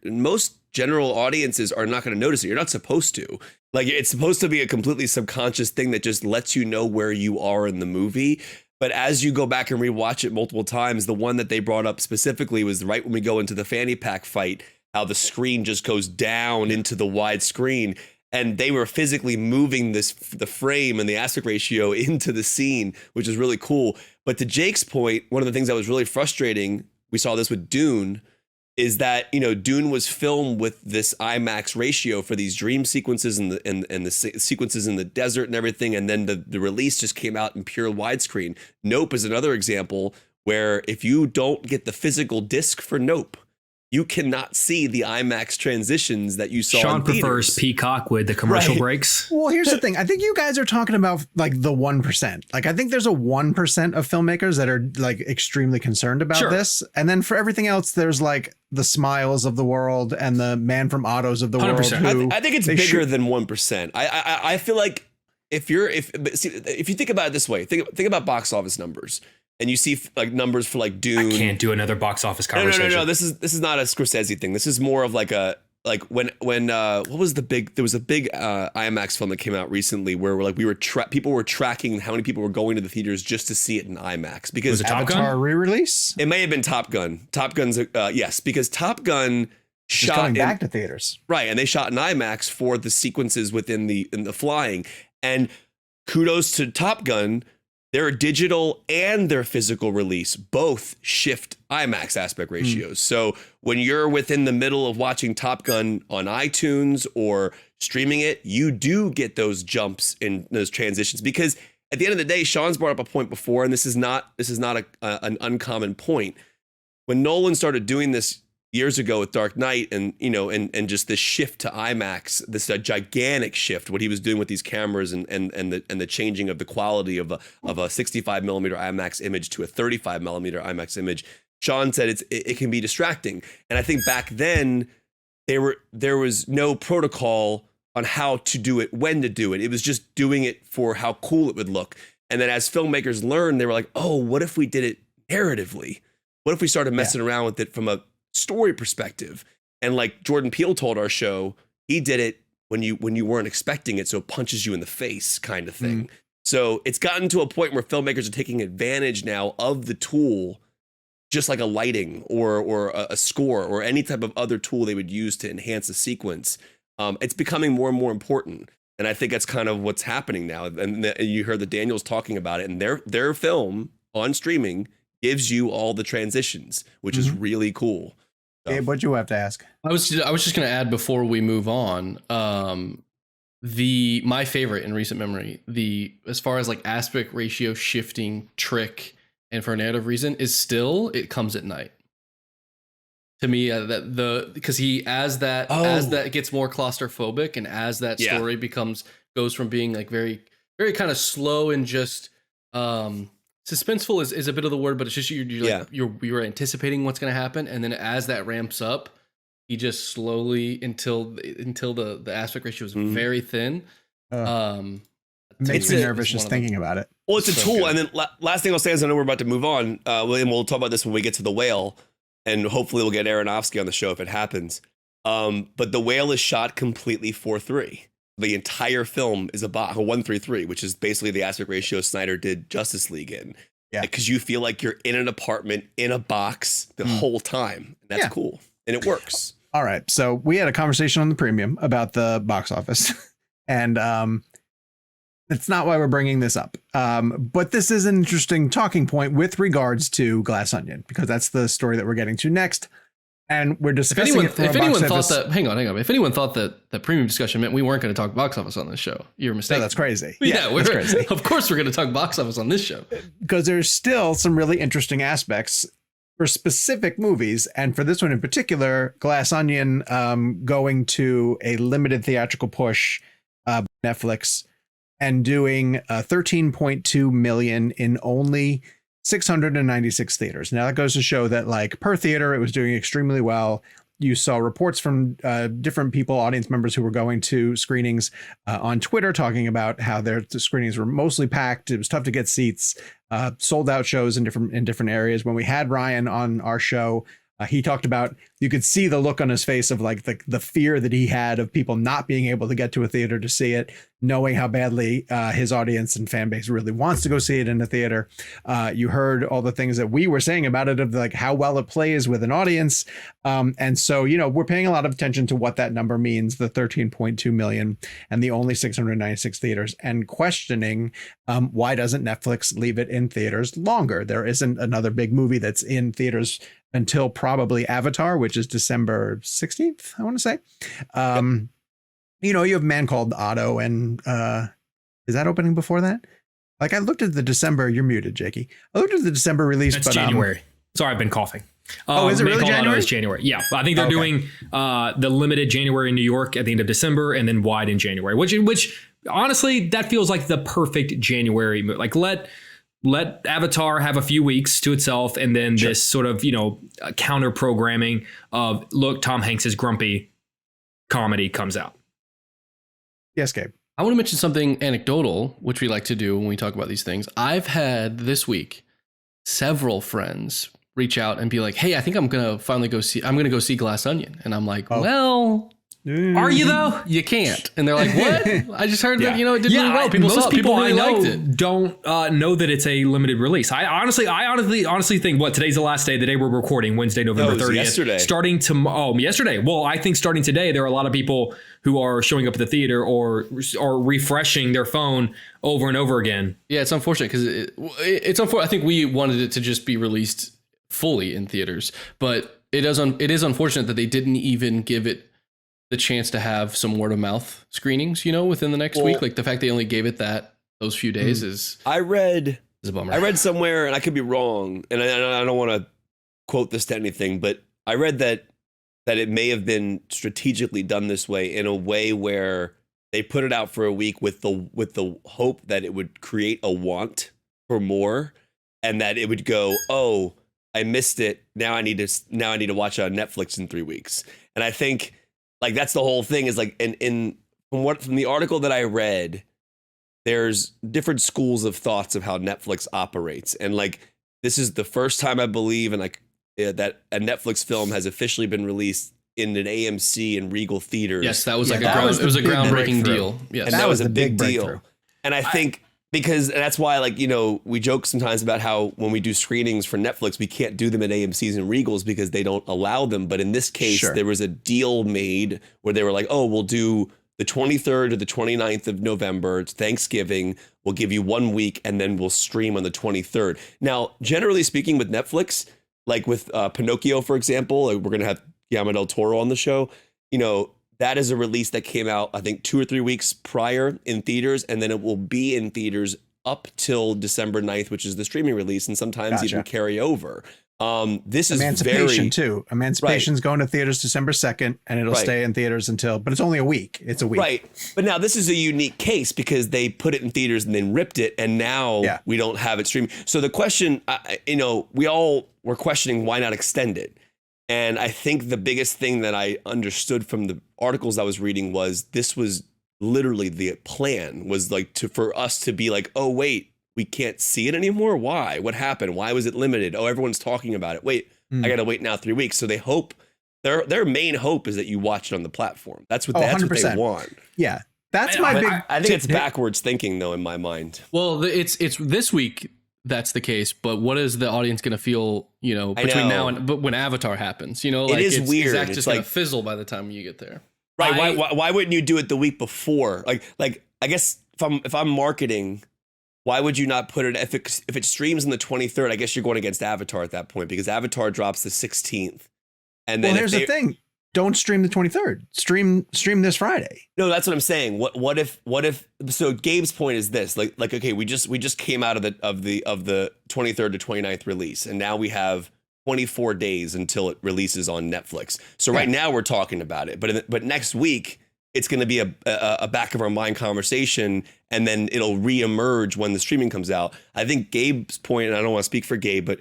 most general audiences are not going to notice it. You're not supposed to. Like, it's supposed to be a completely subconscious thing that just lets you know where you are in the movie. But as you go back and rewatch it multiple times, the one that they brought up specifically was right when we go into the fanny pack fight, how the screen just goes down into the wide screen. And they were physically moving the frame and the aspect ratio into the scene, which is really cool. But to Jake's point, one of the things that was really frustrating, we saw this with Dune, is that, you know, Dune was filmed with this IMAX ratio for these dream sequences and the sequences in the desert and everything. And then the release just came out in pure widescreen. Nope is another example where if you don't get the physical disc for Nope, you cannot see the IMAX transitions that you saw. Sean prefers Peacock with the commercial breaks. Well, here's the thing. I think you guys are talking about like the 1%. Like, I think there's a 1% of filmmakers that are like extremely concerned about this. And then for everything else, there's like the Smiles of the world and the Man from Otto's of the 100%. world. I think it's bigger than 1%. I feel like if you think about it this way, think about box office numbers. And you see like numbers for like Dune. I can't do another box office conversation. No. This is not a Scorsese thing. This is more of like when what was the big? There was a big IMAX film that came out recently where people were tracking how many people were going to the theaters just to see it in IMAX because was it Top Avatar re-release. It may have been Top Gun. Top Gun's yes, because Top Gun shot coming back to theaters, right? And they shot in IMAX for the sequences in the flying. And kudos to Top Gun. Their digital and their physical release both shift IMAX aspect ratios. So when you're within the middle of watching Top Gun on iTunes or streaming it, you do get those jumps in those transitions because at the end of the day, Sean's brought up a point before, and this is not an uncommon point. When Nolan started doing this years ago with Dark Knight and just this shift to IMAX, this gigantic shift, what he was doing with these cameras and the changing of the quality of a 65 millimeter IMAX image to a 35 millimeter IMAX image. Sean said it can be distracting. And I think back then there was no protocol on how to do it, when to do it. It was just doing it for how cool it would look. And then as filmmakers learned, they were like, oh, what if we did it narratively? What if we started messing around with it from a story perspective? And like Jordan Peele told our show, he did it when you weren't expecting it, so it punches you in the face kind of thing. So it's gotten to a point where filmmakers are taking advantage now of the tool, just like a lighting or a score or any type of other tool they would use to enhance a sequence. It's becoming more and more important, and I think that's kind of what's happening now. And you heard the Daniels talking about it, and their film on streaming gives you all the transitions, which is really cool. Gabe, what'd you have to ask? I was just going to add before we move on, my favorite in recent memory, as far as like aspect ratio shifting trick and for a narrative reason is still It Comes at Night. To me, because as that gets more claustrophobic and as that story goes from being like very, very kind of slow and just suspenseful is a bit of the word, but it's just you're anticipating what's going to happen, and then as that ramps up, he just slowly until the aspect ratio is very thin. Makes me nervous just thinking about it. Well, it's a tool, good. And then last thing I'll say is I know we're about to move on, and we'll talk about this when we get to The Whale, and hopefully we'll get Aronofsky on the show if it happens. But The Whale is shot completely 4:3. The entire film is a 1:3:3, which is basically the aspect ratio Snyder did Justice League in. Yeah, because you feel like you're in an apartment in a box the whole time. And that's cool, and it works. All right, so we had a conversation on the premium about the box office, and it's not why we're bringing this up. But this is an interesting talking point with regards to Glass Onion, because that's the story that we're getting to next. And we're discussing If anyone thought that the premium discussion meant we weren't going to talk box office on this show, you're mistaken. No, that's crazy. That's crazy. Of course we're going to talk box office on this show. Because there's still some really interesting aspects for specific movies. And for this one in particular, Glass Onion going to a limited theatrical push, Netflix, and doing 13.2 million in only 696 theaters. Now that goes to show that like per theater, it was doing extremely well. You saw reports from different people, audience members who were going to screenings on Twitter talking about how the screenings were mostly packed. It was tough to get seats, sold out shows in different areas. When we had Ryan on our show, he talked about, you could see the look on his face of like the fear that he had of people not being able to get to a theater to see it, knowing how badly his audience and fan base really wants to go see it in the theater. You heard all the things that we were saying about it, of like how well it plays with an audience. And so, we're paying a lot of attention to what that number means, the 13.2 million and the only 696 theaters, and questioning why doesn't Netflix leave it in theaters longer? There isn't another big movie that's in theaters until probably Avatar, which is December 16th, I want to say. You know, you have Man Called Otto, and is that opening before that? Like, I looked at the December. You're muted, Jakey. I looked at the December release. That's but January. Sorry, I've been coughing. Is it really January? Is January. Yeah, I think they're doing the limited January in New York at the end of December, and then wide in January. Which honestly, that feels like the perfect January move. Like let Avatar have a few weeks to itself, and then this sort of counter programming of look, Tom Hanks is grumpy comedy comes out. Yes, Gabe. I want to mention something anecdotal, which we like to do when we talk about these things. I've had this week several friends reach out and be like, "Hey, I think I'm going to go see Glass Onion." And I'm like, "Well, are you though? You can't." And they're like, "What?" I just heard that, it did really well. People really liked it. Don't know that it's a limited release. I honestly think today's the last day, the day we're recording, Wednesday, November 30th. Yesterday. Starting yesterday. Well, I think starting today, there are a lot of people who are showing up at the theater or refreshing their phone over and over again. Yeah, it's unfortunate because it's unfortunate. I think we wanted it to just be released fully in theaters, but it is unfortunate that they didn't even give it the chance to have some word of mouth screenings, within the next week. Like the fact they only gave it those few days is a bummer. I read somewhere, and I could be wrong, and I don't want to quote this to anything, but I read that it may have been strategically done this way, in a way where they put it out for a week with the hope that it would create a want for more, and that it would go, "Oh, I missed it. Now I need to watch it on Netflix in 3 weeks." And I think, like, that's the whole thing, is like, from the article that I read, there's different schools of thoughts of how Netflix operates. And like, this is the first time, I believe, that a Netflix film has officially been released in an AMC and Regal theaters. Yes, that was a groundbreaking deal. Yes. And that was a big deal. And I think, because that's why, like, we joke sometimes about how when we do screenings for Netflix, we can't do them at AMCs and Regals because they don't allow them. But in this case, there was a deal made where they were like, "Oh, we'll do the 23rd or the 29th of November. It's Thanksgiving. We'll give you 1 week, and then we'll stream on the 23rd. Now, generally speaking, with Netflix, like with Pinocchio, for example, we're going to have Guillermo del Toro on the show, that is a release that came out, I think, 2 or 3 weeks prior in theaters, and then it will be in theaters up till December 9th, which is the streaming release, and sometimes even carry over. This is Emancipation too. Emancipation's going to theaters December 2nd, and it'll stay in theaters but it's only a week. It's a week. Right. But now this is a unique case because they put it in theaters and then ripped it, and now we don't have it streaming. So the question, we all were questioning, why not extend it? And I think the biggest thing that I understood from the articles I was reading was this was literally the plan, was like for us to be like, "Oh, wait, we can't see it anymore. Why? What happened? Why was it limited? Oh, everyone's talking about it. Wait, I got to wait now 3 weeks." So they hope, their main hope is that you watch it on the platform. That's what they want. Yeah. That's my big. I think it's backwards thinking, though, in my mind. Well, it's this week that's the case, but what is the audience going to feel, between now and when Avatar happens? It is weird. It's just going to fizzle by the time you get there. Right. Why wouldn't you do it the week before? Like I guess if I'm marketing, why would you not put it if it streams on the 23rd? I guess you're going against Avatar at that point, because Avatar drops the 16th. And then here's the thing. Don't stream the 23rd. Stream this Friday. No, that's what I'm saying. What if so Gabe's point is this, like okay, we just came out of the 23rd to 29th release, and now we have 24 days until it releases on Netflix. So right now we're talking about it, but next week it's going to be a back of our mind conversation, and then it'll reemerge when the streaming comes out. I think Gabe's point, and I don't want to speak for Gabe, but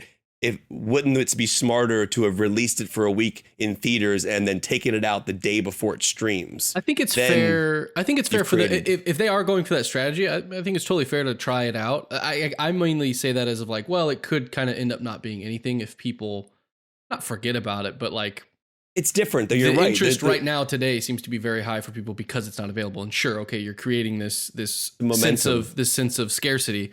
wouldn't it be smarter to have released it for a week in theaters and then taken it out the day before it streams? I think it's fair. I think it's fair if they are going for that strategy. I think it's totally fair to try it out. I mainly say that as of like, well, it could kind of end up not being anything if people not forget about it, but like, it's different. Though you're right. Interest right now today seems to be very high for people because it's not available. And sure, okay, you're creating this sense of scarcity.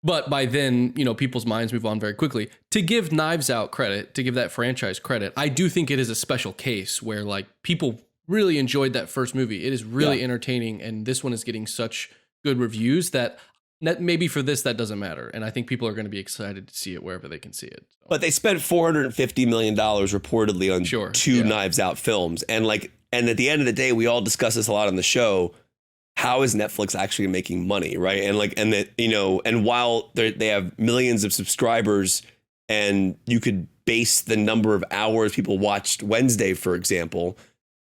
But by then, people's minds move on very quickly. To give Knives Out credit, to give that franchise credit, I do think it is a special case where like people really enjoyed that first movie. It is really entertaining, and this one is getting such good reviews that maybe for this, that doesn't matter. And I think people are going to be excited to see it wherever they can see it. So. But they spent $450 million reportedly on two Knives Out films. And at the end of the day, we all discuss this a lot on the show. How is Netflix actually making money, right? And while they have millions of subscribers, and you could base the number of hours people watched Wednesday, for example,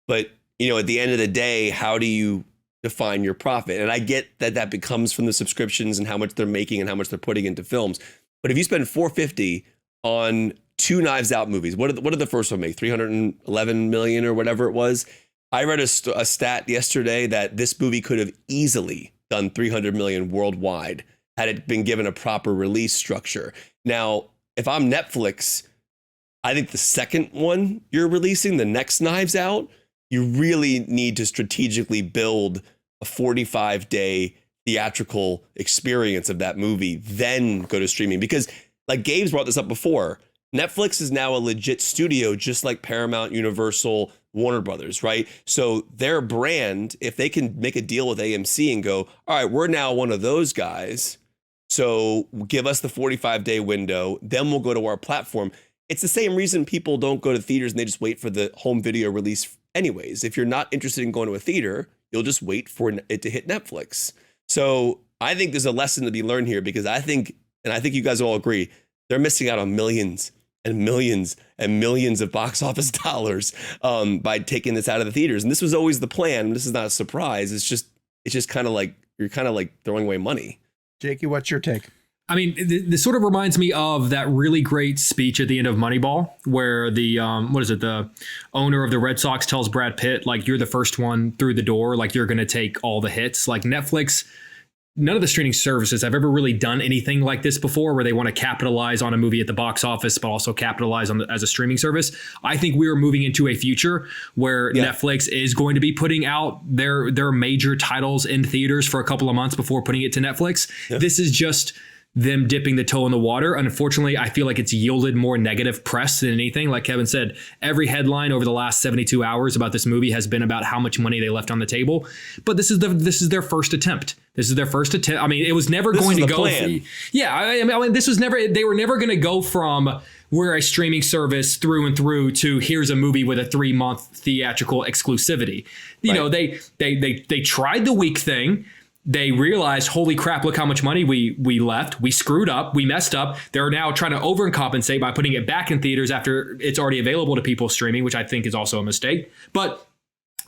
but at the end of the day, how do you define your profit? And I get that becomes from the subscriptions and how much they're making and how much they're putting into films. But if you spend $450 on two Knives Out movies, what did the first one make? 311 million or whatever it was. I read a stat yesterday that this movie could have easily done 300 million worldwide had it been given a proper release structure. Now, if I'm Netflix, I think the second one you're releasing, the next Knives Out, you really need to strategically build a 45-day theatrical experience of that movie, then go to streaming. Because like Gabe's brought this up before, Netflix is now a legit studio, just like Paramount, Universal, Warner Brothers, right? So their brand, if they can make a deal with AMC and go, all right, we're now one of those guys, so give us the 45-day window, then we'll go to our platform. It's the same reason people don't go to theaters and they just wait for the home video release anyways. If you're not interested in going to a theater, you'll just wait for it to hit Netflix. So I think there's a lesson to be learned here, because I think you guys all agree, they're missing out on millions and millions and millions of box office dollars by taking this out of the theaters. And this was always the plan. This is not a surprise. It's just kind of like, you're kind of like throwing away money. Jakey, what's your take? I mean, this sort of reminds me of that really great speech at the end of Moneyball, where the the owner of the Red Sox tells Brad Pitt, like, you're the first one through the door, like you're going to take all the hits. Like Netflix, none of the streaming services have ever really done anything like this before, where they want to capitalize on a movie at the box office, but also capitalize on as a streaming service. I think we are moving into a future where Netflix is going to be putting out their major titles in theaters for a couple of months before putting it to Netflix. Yeah. This is just them dipping the toe in the water. Unfortunately, I feel like it's yielded more negative press than anything. Like Kevin said, every headline over the last 72 hours about this movie has been about how much money they left on the table. But this is their first attempt. This is their first attempt. I mean, it was never going to go. I mean, this was never. They were never going to go from we're a streaming service through and through to here's a movie with a 3-month theatrical exclusivity. You know, they tried the week thing. They realized, holy crap, look how much money we left. We screwed up. We messed up. They're now trying to overcompensate by putting it back in theaters after it's already available to people streaming, which I think is also a mistake. But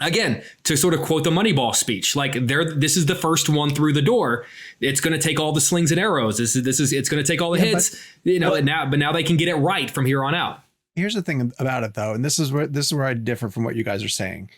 again, to sort of quote the Moneyball speech, like this is the first one through the door. It's going to take all the slings and arrows. It's going to take all the hits, but now they can get it right from here on out. Here's the thing about it, though, and this is where I differ from what you guys are saying.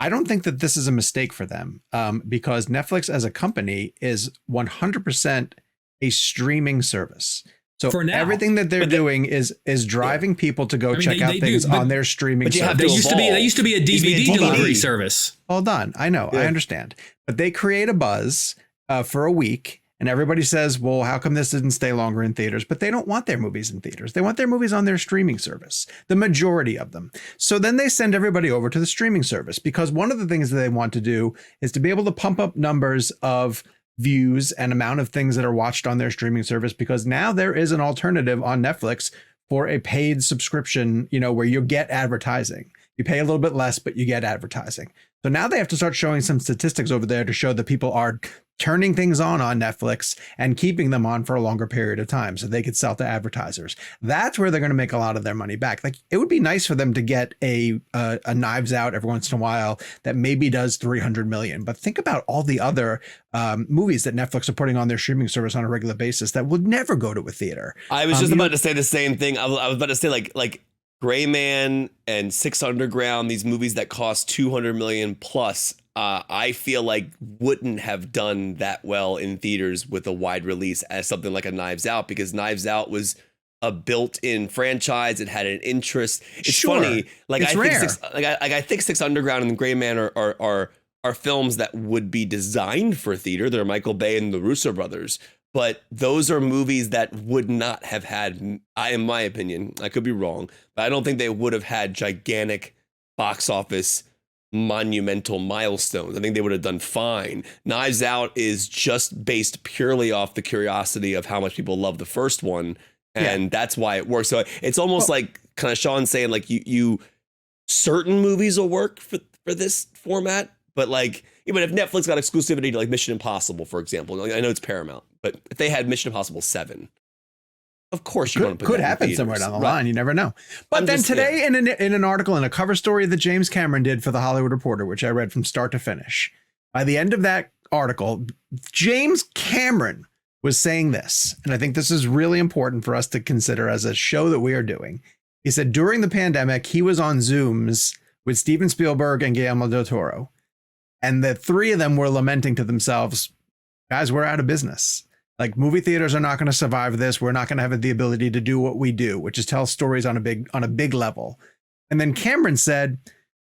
I don't think that this is a mistake for them, because Netflix as a company is 100% a streaming service. So for now, everything that they're doing is driving people to go check out things on their streaming service. They used to be a DVD delivery service. Hold on. I know. Yeah. I understand. But they create a buzz for a week. And everybody says, well, how come this didn't stay longer in theaters? But they don't want their movies in theaters. They want their movies on their streaming service, the majority of them. So then they send everybody over to the streaming service, because one of the things that they want to do is to be able to pump up numbers of views and amount of things that are watched on their streaming service, because now there is an alternative on Netflix for a paid subscription, where you get advertising. You pay a little bit less, but you get advertising. So now they have to start showing some statistics over there to show that people are turning things on Netflix and keeping them on for a longer period of time so they could sell to advertisers. That's where they're going to make a lot of their money back. Like, it would be nice for them to get a Knives Out every once in a while that maybe does 300 million. But think about all the other movies that Netflix are putting on their streaming service on a regular basis that would never go to a theater. I was just about to say the same thing. I was about to say like Gray Man and Six Underground, these movies that cost 200 million plus, I feel like wouldn't have done that well in theaters with a wide release as something like a Knives Out, because Knives Out was a built-in franchise. It had an interest. It's funny. Like, it's rare. I think Six Underground and Gray Man are films that would be designed for theater. They're Michael Bay and the Russo brothers. But those are movies that would not have had, in my opinion, I could be wrong, but I don't think they would have had gigantic box office monumental milestones. I think they would have done fine. Knives Out is just based purely off the curiosity of how much people love the first one, and that's why it works. So it's almost like kind of Sean saying like you certain movies will work for this format, but like even if Netflix got exclusivity to like Mission Impossible, for example, like, I know it's Paramount, but if they had Mission Impossible 7, of course you want to put could happen somewhere down the line. You never know. But then today in an article, in a cover story that James Cameron did for the Hollywood Reporter, which I read from start to finish, by the end of that article, James Cameron was saying this, and I think this is really important for us to consider as a show that we are doing. He said during the pandemic, he was on Zooms with Steven Spielberg and Guillermo del Toro, and the three of them were lamenting to themselves, guys, we're out of business. Like, movie theaters are not going to survive this. We're not going to have the ability to do what we do, which is tell stories on a big level. And then Cameron said,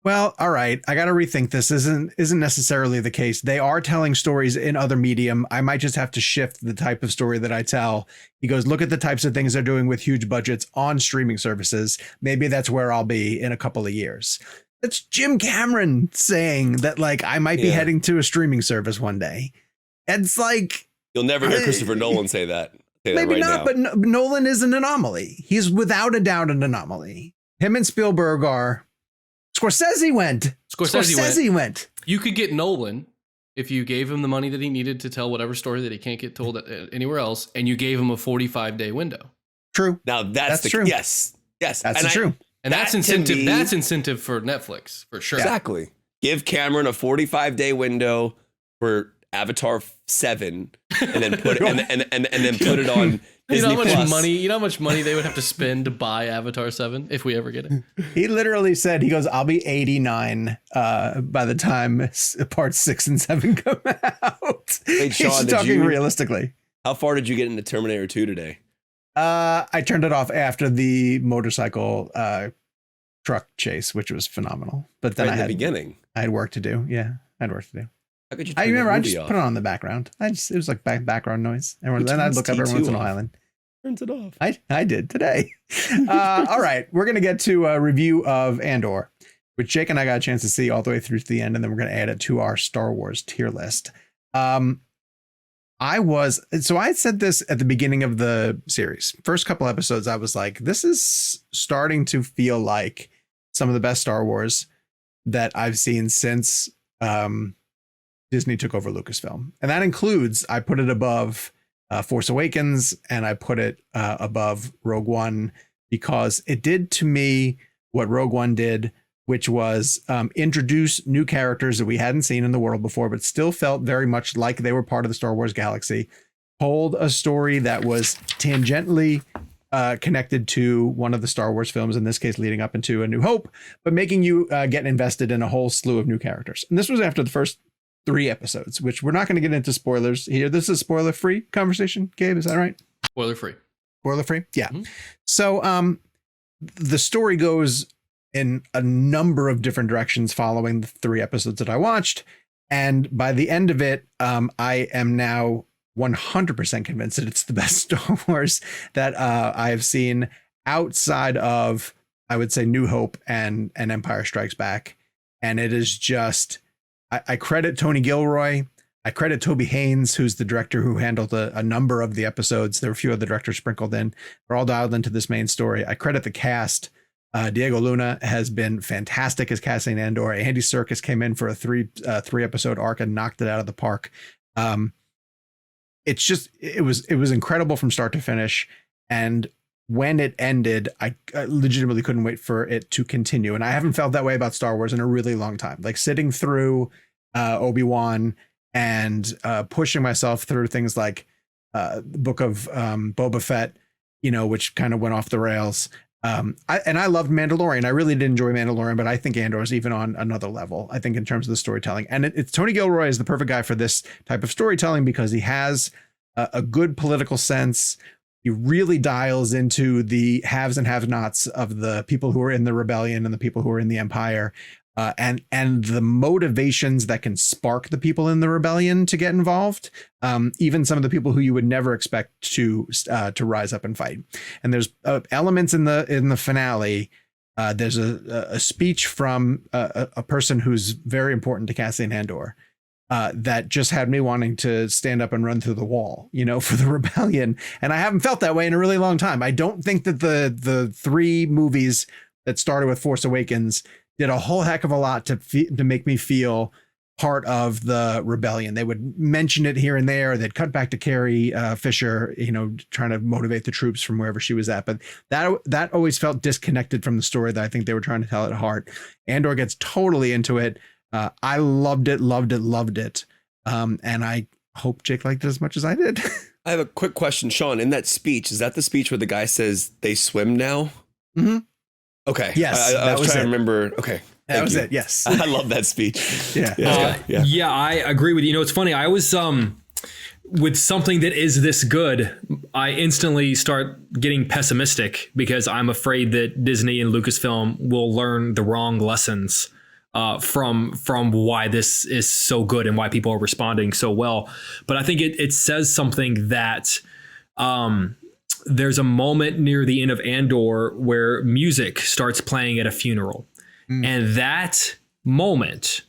well, all right, I got to rethink this. Isn't necessarily the case. They are telling stories in other medium. I might just have to shift the type of story that I tell. He goes, look at the types of things they're doing with huge budgets on streaming services. Maybe that's where I'll be in a couple of years. That's Jim Cameron saying that, like, I might be heading to a streaming service one day. It's like, you'll never hear Christopher Nolan say that. Maybe right not, now. But Nolan is an anomaly. He's without a doubt an anomaly. Him and Spielberg are. Scorsese went. You could get Nolan if you gave him the money that he needed to tell whatever story that he can't get told anywhere else, and you gave him a 45-day window. True. Now that's true. Yes. That's true. And that's incentive. That's incentive for Netflix for sure. Exactly. Give Cameron a 45-day window for Avatar 7, and then put it and then put it on Disney Plus. You know how much money they would have to spend to buy Avatar 7 if we ever get it? He literally said, he goes, I'll be 89 by the time parts 6 and 7 come out. Wait, Sean, he's talking realistically. How far did you get into Terminator 2 today? I turned it off after the motorcycle truck chase, which was phenomenal. But then the beginning, I had work to do. Yeah, I had work to do. How could you I remember I just put it on the background. It was like background noise. Then I'd look up every once in a while and turns it off. I did today. All right, we're gonna get to a review of Andor, which Jake and I got a chance to see all the way through to the end, and then we're gonna add it to our Star Wars tier list. I said this at the beginning of the series. First couple episodes, I was like, this is starting to feel like some of the best Star Wars that I've seen since Disney took over Lucasfilm. And that includes, I put it above Force Awakens, and I put it above Rogue One, because it did to me what Rogue One did, which was introduce new characters that we hadn't seen in the world before, but still felt very much like they were part of the Star Wars galaxy, told a story that was tangentially connected to one of the Star Wars films, in this case leading up into A New Hope, but making you get invested in a whole slew of new characters. And this was after the first 3 episodes, which we're not going to get into spoilers here. This is a spoiler-free conversation, Gabe, is that right? Spoiler-free. Spoiler-free? Yeah. Mm-hmm. So the story goes in a number of different directions following the 3 episodes that I watched. And by the end of it, I am now 100% convinced that it's the best Star Wars that I have seen outside of, I would say, New Hope and Empire Strikes Back. And it is just, I credit Tony Gilroy. I credit Toby Haynes, who's the director who handled a number of the episodes. There were a few other directors sprinkled in. They're all dialed into this main story. I credit the cast. Diego Luna has been fantastic as Cassian Andor. Andy Serkis came in for a three episode arc and knocked it out of the park. It was incredible from start to finish. And when it ended, I legitimately couldn't wait for it to continue. And I haven't felt that way about Star Wars in a really long time. Like sitting through Obi-Wan and pushing myself through things like the book of Boba Fett, which kind of went off the rails. I loved Mandalorian. I really did enjoy Mandalorian, but I think Andor is even on another level, I think, in terms of the storytelling. And it's Tony Gilroy is the perfect guy for this type of storytelling because he has a good political sense. He really dials into the haves and have-nots of the people who are in the rebellion and the people who are in the empire, and the motivations that can spark the people in the rebellion to get involved. Even some of the people who you would never expect to rise up and fight. And there's elements in the finale there's a speech from a person who's very important to Cassian Andor that just had me wanting to stand up and run through the wall, for the rebellion. And I haven't felt that way in a really long time. I don't think that the 3 movies that started with Force Awakens did a whole heck of a lot to make me feel part of the rebellion. They would mention it here and there. They'd cut back to Carrie Fisher, trying to motivate the troops from wherever she was at. But that always felt disconnected from the story that I think they were trying to tell at heart. Andor gets totally into it. I loved it. And I hope Jake liked it as much as I did. I have a quick question, Sean. In that speech, is that the speech where the guy says they swim now? Mm-hmm. Okay. Yes. I was trying to remember. Okay. That was it. Yes. I love that speech. Yeah, I agree with you. It's funny. I was with something that is this good, I instantly start getting pessimistic because I'm afraid that Disney and Lucasfilm will learn the wrong lessons from why this is so good and why people are responding so well. But I think it says something that there's a moment near the end of Andor where music starts playing at a funeral. And that moment,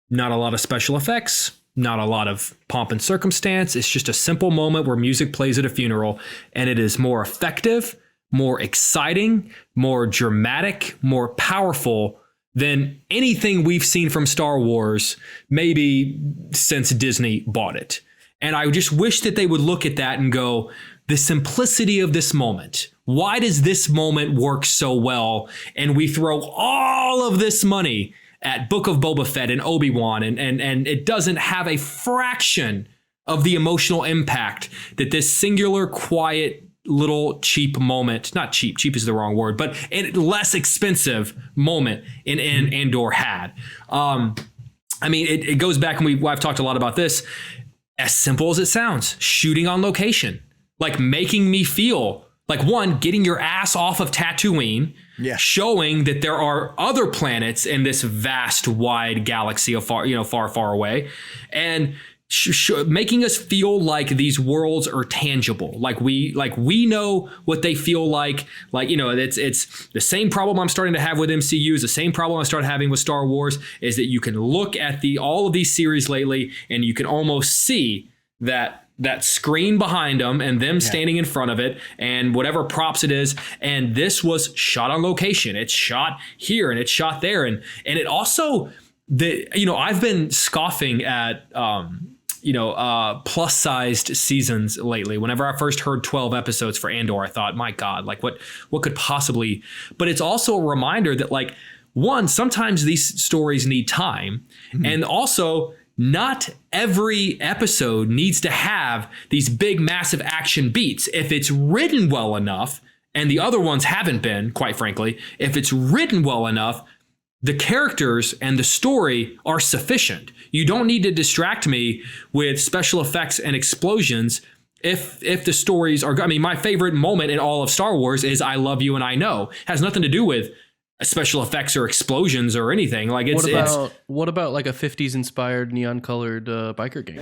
not a lot of special effects, not a lot of pomp and circumstance. It's just a simple moment where music plays at a funeral, and it is more effective, more exciting, more dramatic, more powerful than anything we've seen from Star Wars, maybe since Disney bought it. And I just wish that they would look at that and go, the simplicity of this moment. Why does this moment work so well? And we throw all of this money at Book of Boba Fett and Obi-Wan, and it doesn't have a fraction of the emotional impact that this singular, quiet, little cheap moment, not cheap is the wrong word, but a less expensive moment in Andor had. I mean, it goes back, and I've talked a lot about this, as simple as it sounds, shooting on location. Like making me feel like, one, getting your ass off of Tatooine, showing that there are other planets in this vast, wide galaxy of far away, and making us feel like these worlds are tangible. Like we know what they feel like. It's the same problem I'm starting to have with MCU. Is the same problem I started having with Star Wars. Is that you can look at all of these series lately, and you can almost see that screen behind them and them standing in front of it and whatever props it is. And this was shot on location. It's shot here and it's shot there. And it also, I've been scoffing at, plus sized seasons lately. Whenever I first heard 12 episodes for Andor, I thought, my God, like what could possibly, but it's also a reminder that one, sometimes these stories need time. And also, not every episode needs to have these big, massive action beats. If it's written well enough, and the other ones haven't been, quite frankly, if it's written well enough, the characters and the story are sufficient. You don't need to distract me with special effects and explosions if the stories are good. I mean, my favorite moment in all of Star Wars is I Love You and I Know. It has nothing to do with special effects or explosions or anything. Like what about like a 50s inspired neon colored biker game?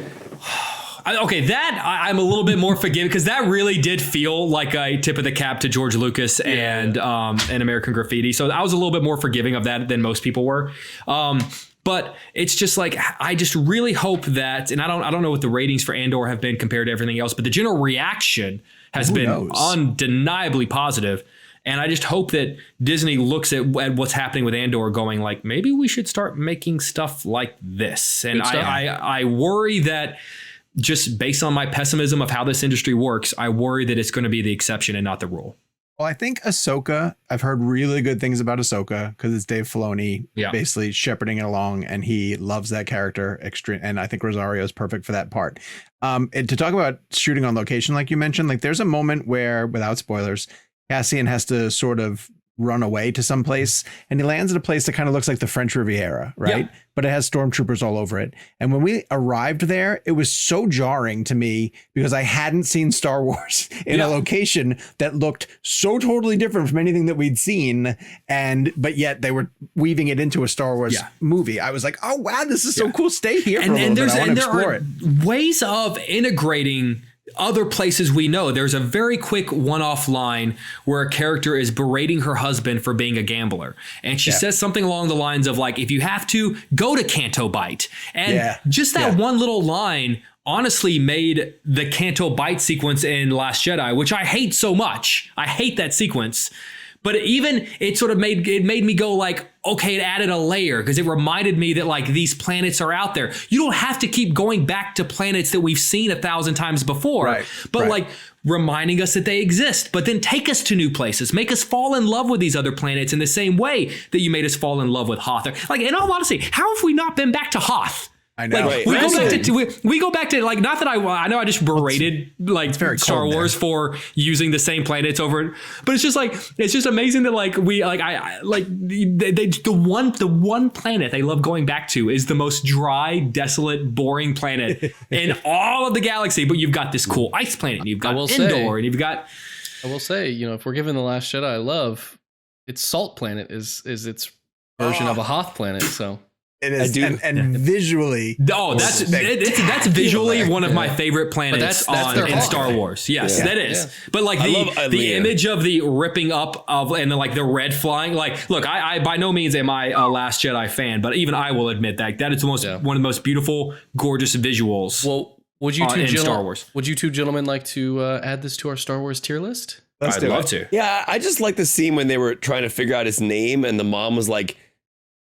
Okay, I'm a little bit more forgiving because that really did feel like a tip of the cap to George Lucas and American Graffiti. So I was a little bit more forgiving of that than most people were. But it's just like, I just really hope that, and I don't know what the ratings for Andor have been compared to everything else, but the general reaction has been undeniably positive. And I just hope that Disney looks at what's happening with Andor going like, maybe we should start making stuff like this. And I worry that just based on my pessimism of how this industry works, I worry that it's going to be the exception and not the rule. Well, I think Ahsoka, I've heard really good things about Ahsoka because it's Dave Filoni basically shepherding it along, and he loves that character extreme. And I think Rosario is perfect for that part. And to talk about shooting on location, like you mentioned, like there's a moment where, without spoilers, Cassian has to sort of run away to some place, and he lands at a place that kind of looks like the French Riviera, right? Yeah. But it has stormtroopers all over it. And when we arrived there, it was so jarring to me because I hadn't seen Star Wars in a location that looked so totally different from anything that we'd seen. But yet they were weaving it into a Star Wars movie. I was like, oh, wow, this is so cool. Stay here for a little bit. I want to explore it. Ways of integrating other places we know. There's a very quick one-off line where a character is berating her husband for being a gambler. And she says something along the lines of like, if you have to, go to Canto Bight. And just that one little line honestly made the Canto Bight sequence in Last Jedi, which I hate so much. I hate that sequence. But even it sort of made me go like, okay, it added a layer because it reminded me that like these planets are out there. You don't have to keep going back to planets that we've seen 1,000 times before, but like reminding us that they exist, but then take us to new places, make us fall in love with these other planets in the same way that you made us fall in love with Hoth. Like, in all honesty, how have we not been back to Hoth? I know. Like, we go back to like, not that I know I just berated like Star Wars for using the same planets over, but it's just amazing that like the one planet they love going back to is the most dry, desolate, boring planet in all of the galaxy. But you've got this cool ice planet, and you've got Andor, and you've got. I will say, if we're given The Last Jedi love, its Salt Planet is its version of a Hoth planet. So. It is, and visually. Oh, that's visually one of my favorite planets in Star Wars. Yes, that is. Yeah. But like the image of the ripping up of and the red flying. Like, look, I by no means am I a Last Jedi fan, but even I will admit that is the most one of the most beautiful, gorgeous visuals. Well, would you two Star Wars? Would you two gentlemen like to add this to our Star Wars tier list? I'd love to. Yeah, I just like the scene when they were trying to figure out his name, and the mom was like.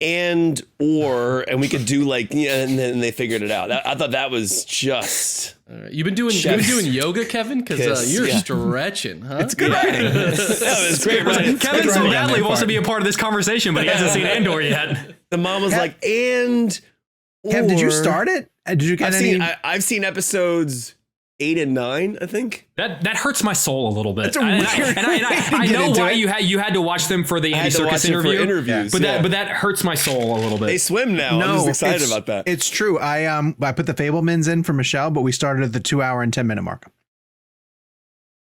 And we could do and then they figured it out. I thought that was just. You've been doing yoga, Kevin, because you're stretching, huh? It's good writing. That was great writing. Kevin so badly wants to be a part of this conversation, but he hasn't seen Andor yet. The mom was like, "And." Kev, did you start it? Did you get I've seen episodes 8 and 9, I think. That hurts my soul a little bit. I know why you had to watch them for the Andy Serkis interviews, but that hurts my soul a little bit. They swim now. I'm just excited about that. It's true. I put the Fablemans in for Michelle, but we started at the 2 hour and 10 minute mark,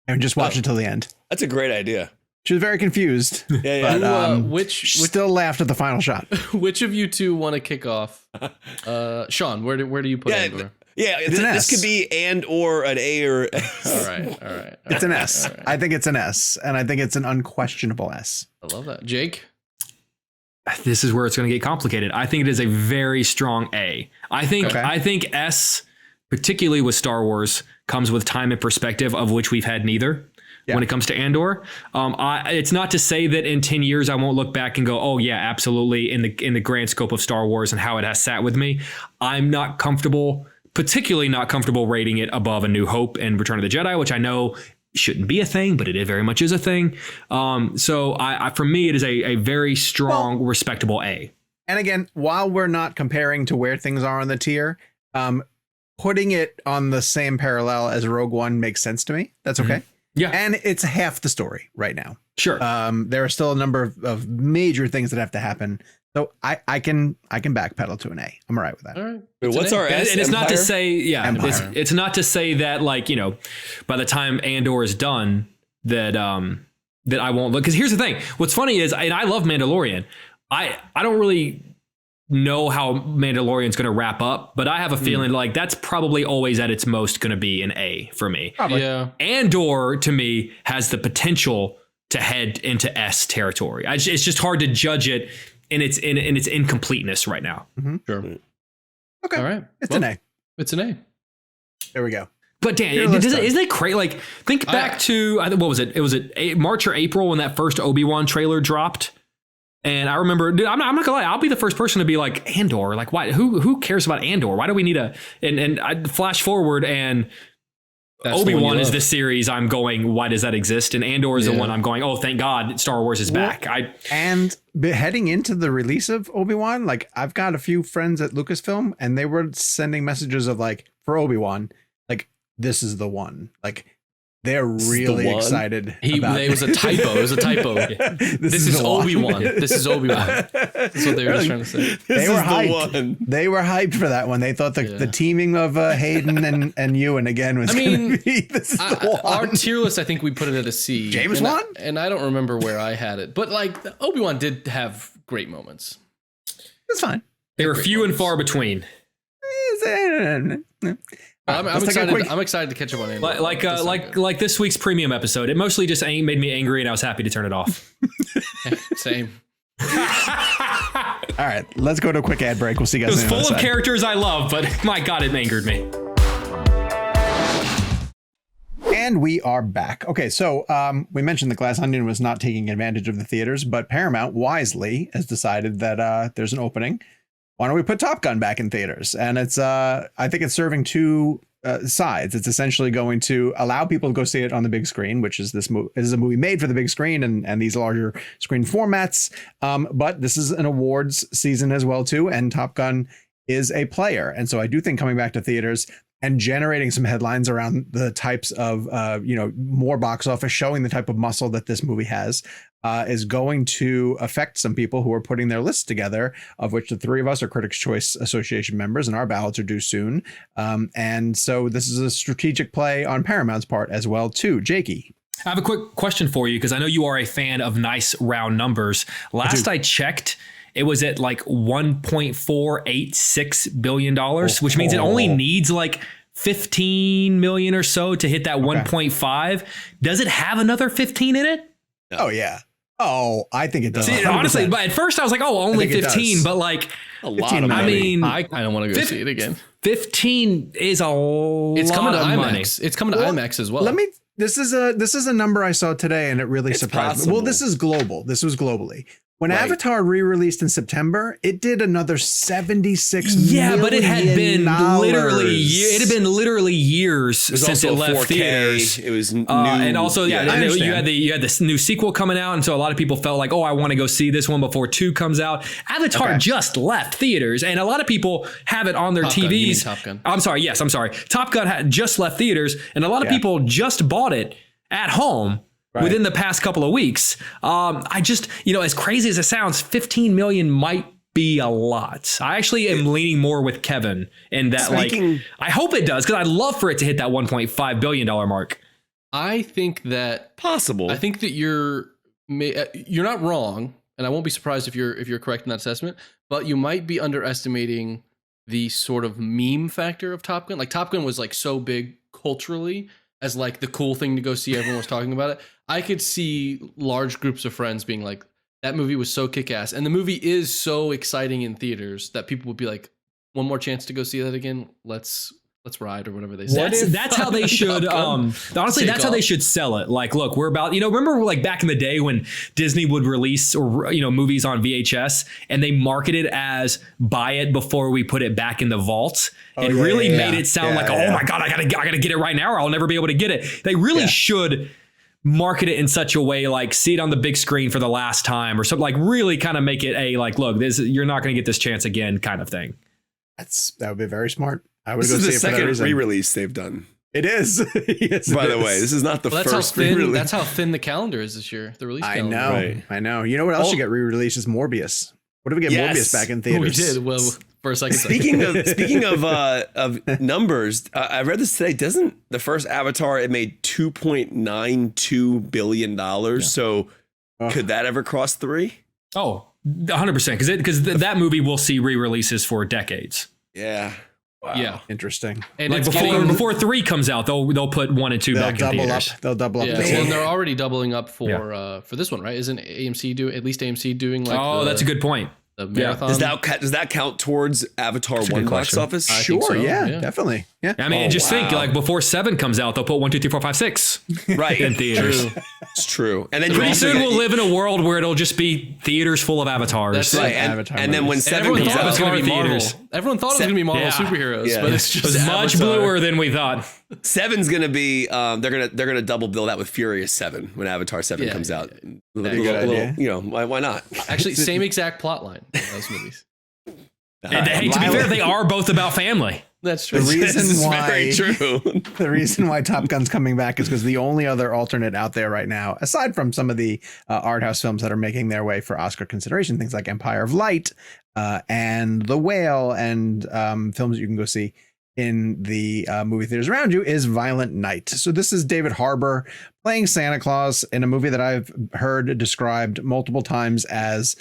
and just watched it till the end. That's a great idea. She was very confused. But, which still laughed at the final shot. Which of you two want to kick off? Sean, where do you put Andor? Yeah, this could be and or an A or. All right. It's an S. Right. I think it's an S, and I think it's an unquestionable S. I love that, Jake. This is where it's going to get complicated. I think it is a very strong A. I think S, particularly with Star Wars, comes with time and perspective, of which we've had neither. Yeah. When it comes to Andor, it's not to say that in 10 years I won't look back and go, oh yeah, absolutely. In the grand scope of Star Wars and how it has sat with me, I'm not comfortable. Particularly not comfortable rating it above A New Hope and Return of the Jedi, which I know shouldn't be a thing, but it very much is a thing. So for me, it is a very strong, respectable A. And again, while we're not comparing to where things are on the tier, putting it on the same parallel as Rogue One makes sense to me. That's okay. Mm-hmm. Yeah. And it's half the story right now. Sure. There are still a number of major things that have to happen. So I can backpedal to an A. I'm all right with that. All right. What's our S? And it's not to say, Empire. It's not to say that by the time Andor is done that I won't look. Because here's the thing. What's funny is, and I love Mandalorian. I don't really know how Mandalorian's going to wrap up, but I have a feeling like that's probably always at its most going to be an A for me. Probably. Yeah. Andor to me has the potential to head into S territory. It's just hard to judge it in its incompleteness right now. Mm-hmm. Sure. Okay. All right. It's an A. It's an A. There we go. But Dan, isn't it crazy? Like, think back to what was it? It was March or April when that first Obi-Wan trailer dropped. And I remember, dude, I'm not gonna lie, I'll be the first person to be like, Andor. Like, why? Who cares about Andor? Why do we need and I flash forward and Obi-Wan is the series I'm going, why does that exist? And Andor is the one I'm going, oh, thank God Star Wars is back. And heading into the release of Obi-Wan, like I've got a few friends at Lucasfilm and they were sending messages of like, for Obi-Wan, like this is the one. Like they're really excited. It was a typo. It was a typo. This is Obi-Wan. This is Obi-Wan. That's what they were just trying to say. They were hyped. They were hyped for that one. They thought the teaming of Hayden and Ewan again was going to be this is the one. Our tier list, I think we put it at a C. James Wan? And I don't remember where I had it. But like Obi-Wan did have great moments. It's fine. They were few and far between. I'm excited. I'm excited to catch up on Andor. Like this week's premium episode. It mostly just made me angry, and I was happy to turn it off. Same. All right, let's go to a quick ad break. We'll see you guys. It was full of characters I love, but my God, it angered me. And we are back. Okay, so we mentioned the Glass Onion was not taking advantage of the theaters, but Paramount wisely has decided that there's an opening. Why don't we put Top Gun back in theaters? And it's I think it's serving two sides. It's essentially going to allow people to go see it on the big screen, which is this movie is a movie made for the big screen and these larger screen formats. But this is an awards season as well too, and Top Gun is a player. And so I do think coming back to theaters and generating some headlines around the types of more box office, showing the type of muscle that this movie has, is going to affect some people who are putting their lists together, of which the three of us are Critics' Choice Association members, and our ballots are due soon. And so this is a strategic play on Paramount's part as well too. Jakey. I have a quick question for you, because I know you are a fan of nice round numbers. Last I checked, it was at like $1.486 billion, which means it only needs like 15 million or so to hit that 1.5. Does it have another 15 in it? Oh, yeah. Oh, I think it does. See, honestly, but at first I was like, oh, only 15, but like a lot of money. I mean, I kind of want to go see it again. 15 is a lot. It's coming to of IMAX. Money. It's coming to IMAX as well. This is a number I saw today, and it really surprised me. Well, this is global. This was globally. When Avatar re-released in September, it did another $76 million. Yeah, but it had been literally years since it left 4K. theaters. It was new, and also you had this new sequel coming out, and so a lot of people felt like, oh, I want to go see this one before 2 comes out. Avatar just left theaters, and a lot of people have it on their TVs. You mean Top Gun. I'm sorry. Top Gun had just left theaters, and a lot of people just bought it at home. Right. Within the past couple of weeks. I just, as crazy as it sounds, 15 million might be a lot. I actually am leaning more with Kevin in that, I hope it does, because I'd love for it to hit that $1.5 billion mark. I think that possible. I think that you're not wrong, and I won't be surprised if you're correct in that assessment, but you might be underestimating the sort of meme factor of Top Gun. Like Top Gun was like so big culturally as like the cool thing to go see. Everyone was talking about it. I could see large groups of friends being like, that movie was so kick-ass. And the movie is so exciting in theaters that people would be like, one more chance to go see that again. Let's ride, or whatever they say. That's how they should, honestly, that's how they should sell it. Like, look, we're about, remember like back in the day when Disney would release movies on VHS and they marketed as buy it before we put it back in the vault. It really made it sound like, oh my God, I gotta get it right now or I'll never be able to get it. They really should market it in such a way, like see it on the big screen for the last time or something, like really kind of make it a like, look, you're not going to get this chance again kind of thing. That would be very smart. I would this go is see the it for that second reason. re-release they've done. It is. Yes, by the way, this is not the first re-release. That's how thin the calendar is this year. The release calendar. I know. You know what else should get re-released is Morbius. What if we get Morbius back in theaters? We did. Well, for a second. Speaking of numbers, I read this today. Doesn't the first Avatar, it made $2.92 billion? Yeah. So could that ever cross 3? Oh, 100%. Because that movie will see re-releases for decades. Yeah. Wow. Yeah. Interesting. And like before 3 comes out, they'll put 1 and 2 back in theaters. They'll double up. Yeah. Well, they're already doubling up for this one, right? Isn't AMC doing like? That's a good point. The marathon. Does that count towards Avatar 1 box office? Sure. So, yeah, definitely. Yeah. I mean, think like before 7 comes out, they'll put 1, 2, 3, 4, 5, 6 right in theaters. It's true. And then pretty soon we'll live in a world where it'll just be theaters full of avatars. That's right. And then when 7 comes out, it's going to be theaters. Everyone thought it was going to be Marvel superheroes, but it's just much bluer than we thought. 7's going to be they're going to double bill that with Furious 7 when Avatar 7 comes out. Why not? Actually, same exact plot line in those movies. Hey, to be fair, they are both about family. That's true. The reason why Top Gun's coming back is because the only other alternate out there right now, aside from some of the art house films that are making their way for Oscar consideration, things like Empire of Light and The Whale and films that you can go see in the movie theaters around you, is Violent Night. So this is David Harbour playing Santa Claus in a movie that I've heard described multiple times as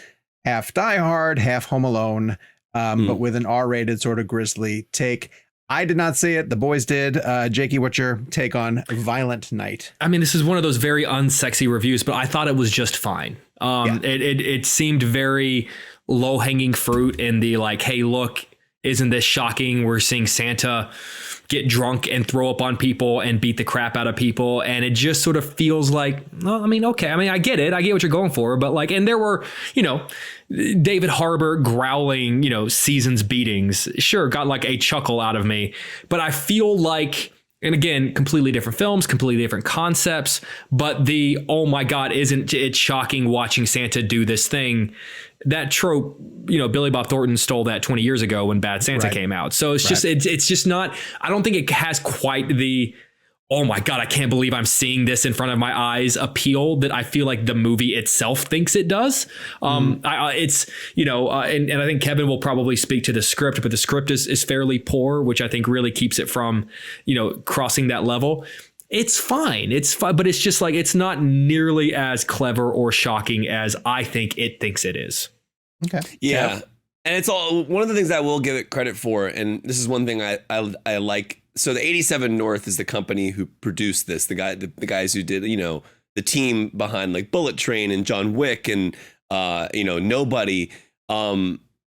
half Die Hard, half Home Alone. But with an R-rated sort of grisly take. I did not see it. The boys did. Jakey, what's your take on Violent Night? I mean, this is one of those very unsexy reviews, but I thought it was just fine. It seemed very low hanging fruit in the like, hey, look, isn't this shocking? We're seeing Santa get drunk and throw up on people and beat the crap out of people. And it just sort of feels like, well, I mean, okay. I mean, I get it. I get what you're going for. But like, and there were, David Harbour growling, seasons beatings. Sure, got like a chuckle out of me. But I feel like, and again, completely different films, completely different concepts. But oh my God, isn't it shocking watching Santa do this thing? That trope, Billy Bob Thornton stole that 20 years ago when Bad Santa came out. So it's just, it's just not, I don't think it has quite the, oh my God, I can't believe I'm seeing this in front of my eyes appeal that I feel like the movie itself thinks it does. And I think Kevin will probably speak to the script, but the script is fairly poor, which I think really keeps it from, crossing that level. It's fine. It's fine, but it's just like, it's not nearly as clever or shocking as I think it thinks it is. Okay. Yeah. And it's all one of the things I will give it credit for. And this is one thing I like. So the 87 North is the company who produced this. The guys who did, the team behind like Bullet Train and John Wick and, Nobody.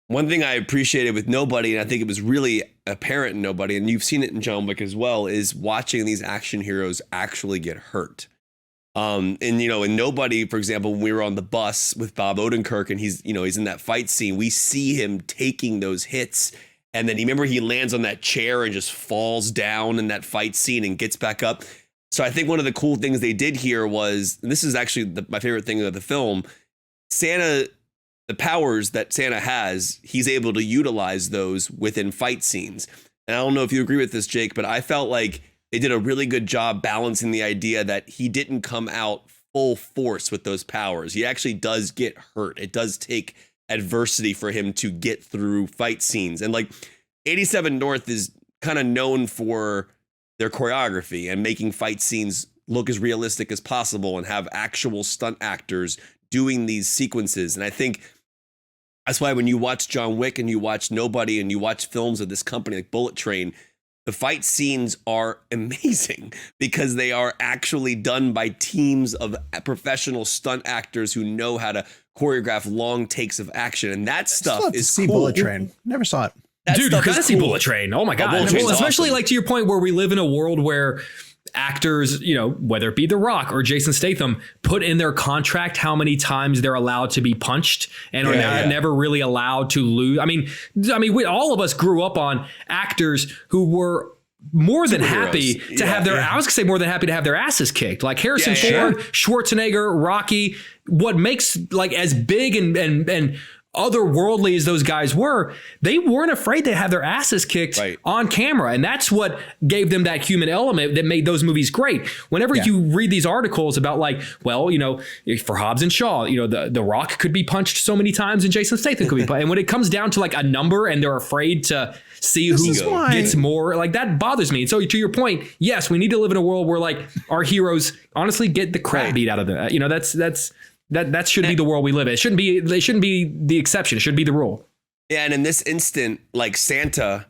One thing I appreciated with Nobody, and I think it was really apparent in Nobody, and you've seen it in John Wick as well, is watching these action heroes actually get hurt. In Nobody, for example, when we were on the bus with Bob Odenkirk and he's in that fight scene, we see him taking those hits. And then he lands on that chair and just falls down in that fight scene and gets back up. So I think one of the cool things they did here was, and this is actually my favorite thing of the film, the powers that Santa has, he's able to utilize those within fight scenes. And I don't know if you agree with this, Jake, but I felt like they did a really good job balancing the idea that he didn't come out full force with those powers. He actually does get hurt. It does take adversity for him to get through fight scenes. And like 87 North is kind of known for their choreography and making fight scenes look as realistic as possible and have actual stunt actors doing these sequences. And I think that's why when you watch John Wick and you watch Nobody and you watch films of this company like Bullet Train, the fight scenes are amazing because they are actually done by teams of professional stunt actors who know how to choreograph long takes of action. And that stuff is cool. Bullet Train. Never saw it. Dude, you gotta see Bullet Train. Oh my God. Well, especially like to your point where we live in a world where actors, whether it be The Rock or Jason Statham, put in their contract how many times they're allowed to be punched and are never really allowed to lose. I mean, all of us grew up on actors who were more than happy to have their, I was gonna say more than happy to have their asses kicked. Like Harrison Ford, Schwarzenegger, Rocky, what makes like as big and otherworldly as those guys were, they weren't afraid to have their asses kicked on camera. And that's what gave them that human element that made those movies great. Whenever you read these articles about like, well, for Hobbs and Shaw, the Rock could be punched so many times and Jason Statham could be punched. And when it comes down to like a number and they're afraid to see who gets more, like that bothers me. And so to your point, yes, we need to live in a world where like our heroes honestly get the crap beat out of them. That should be the world we live in. They shouldn't be the exception. It should be the rule. Yeah, and in this instant, like Santa,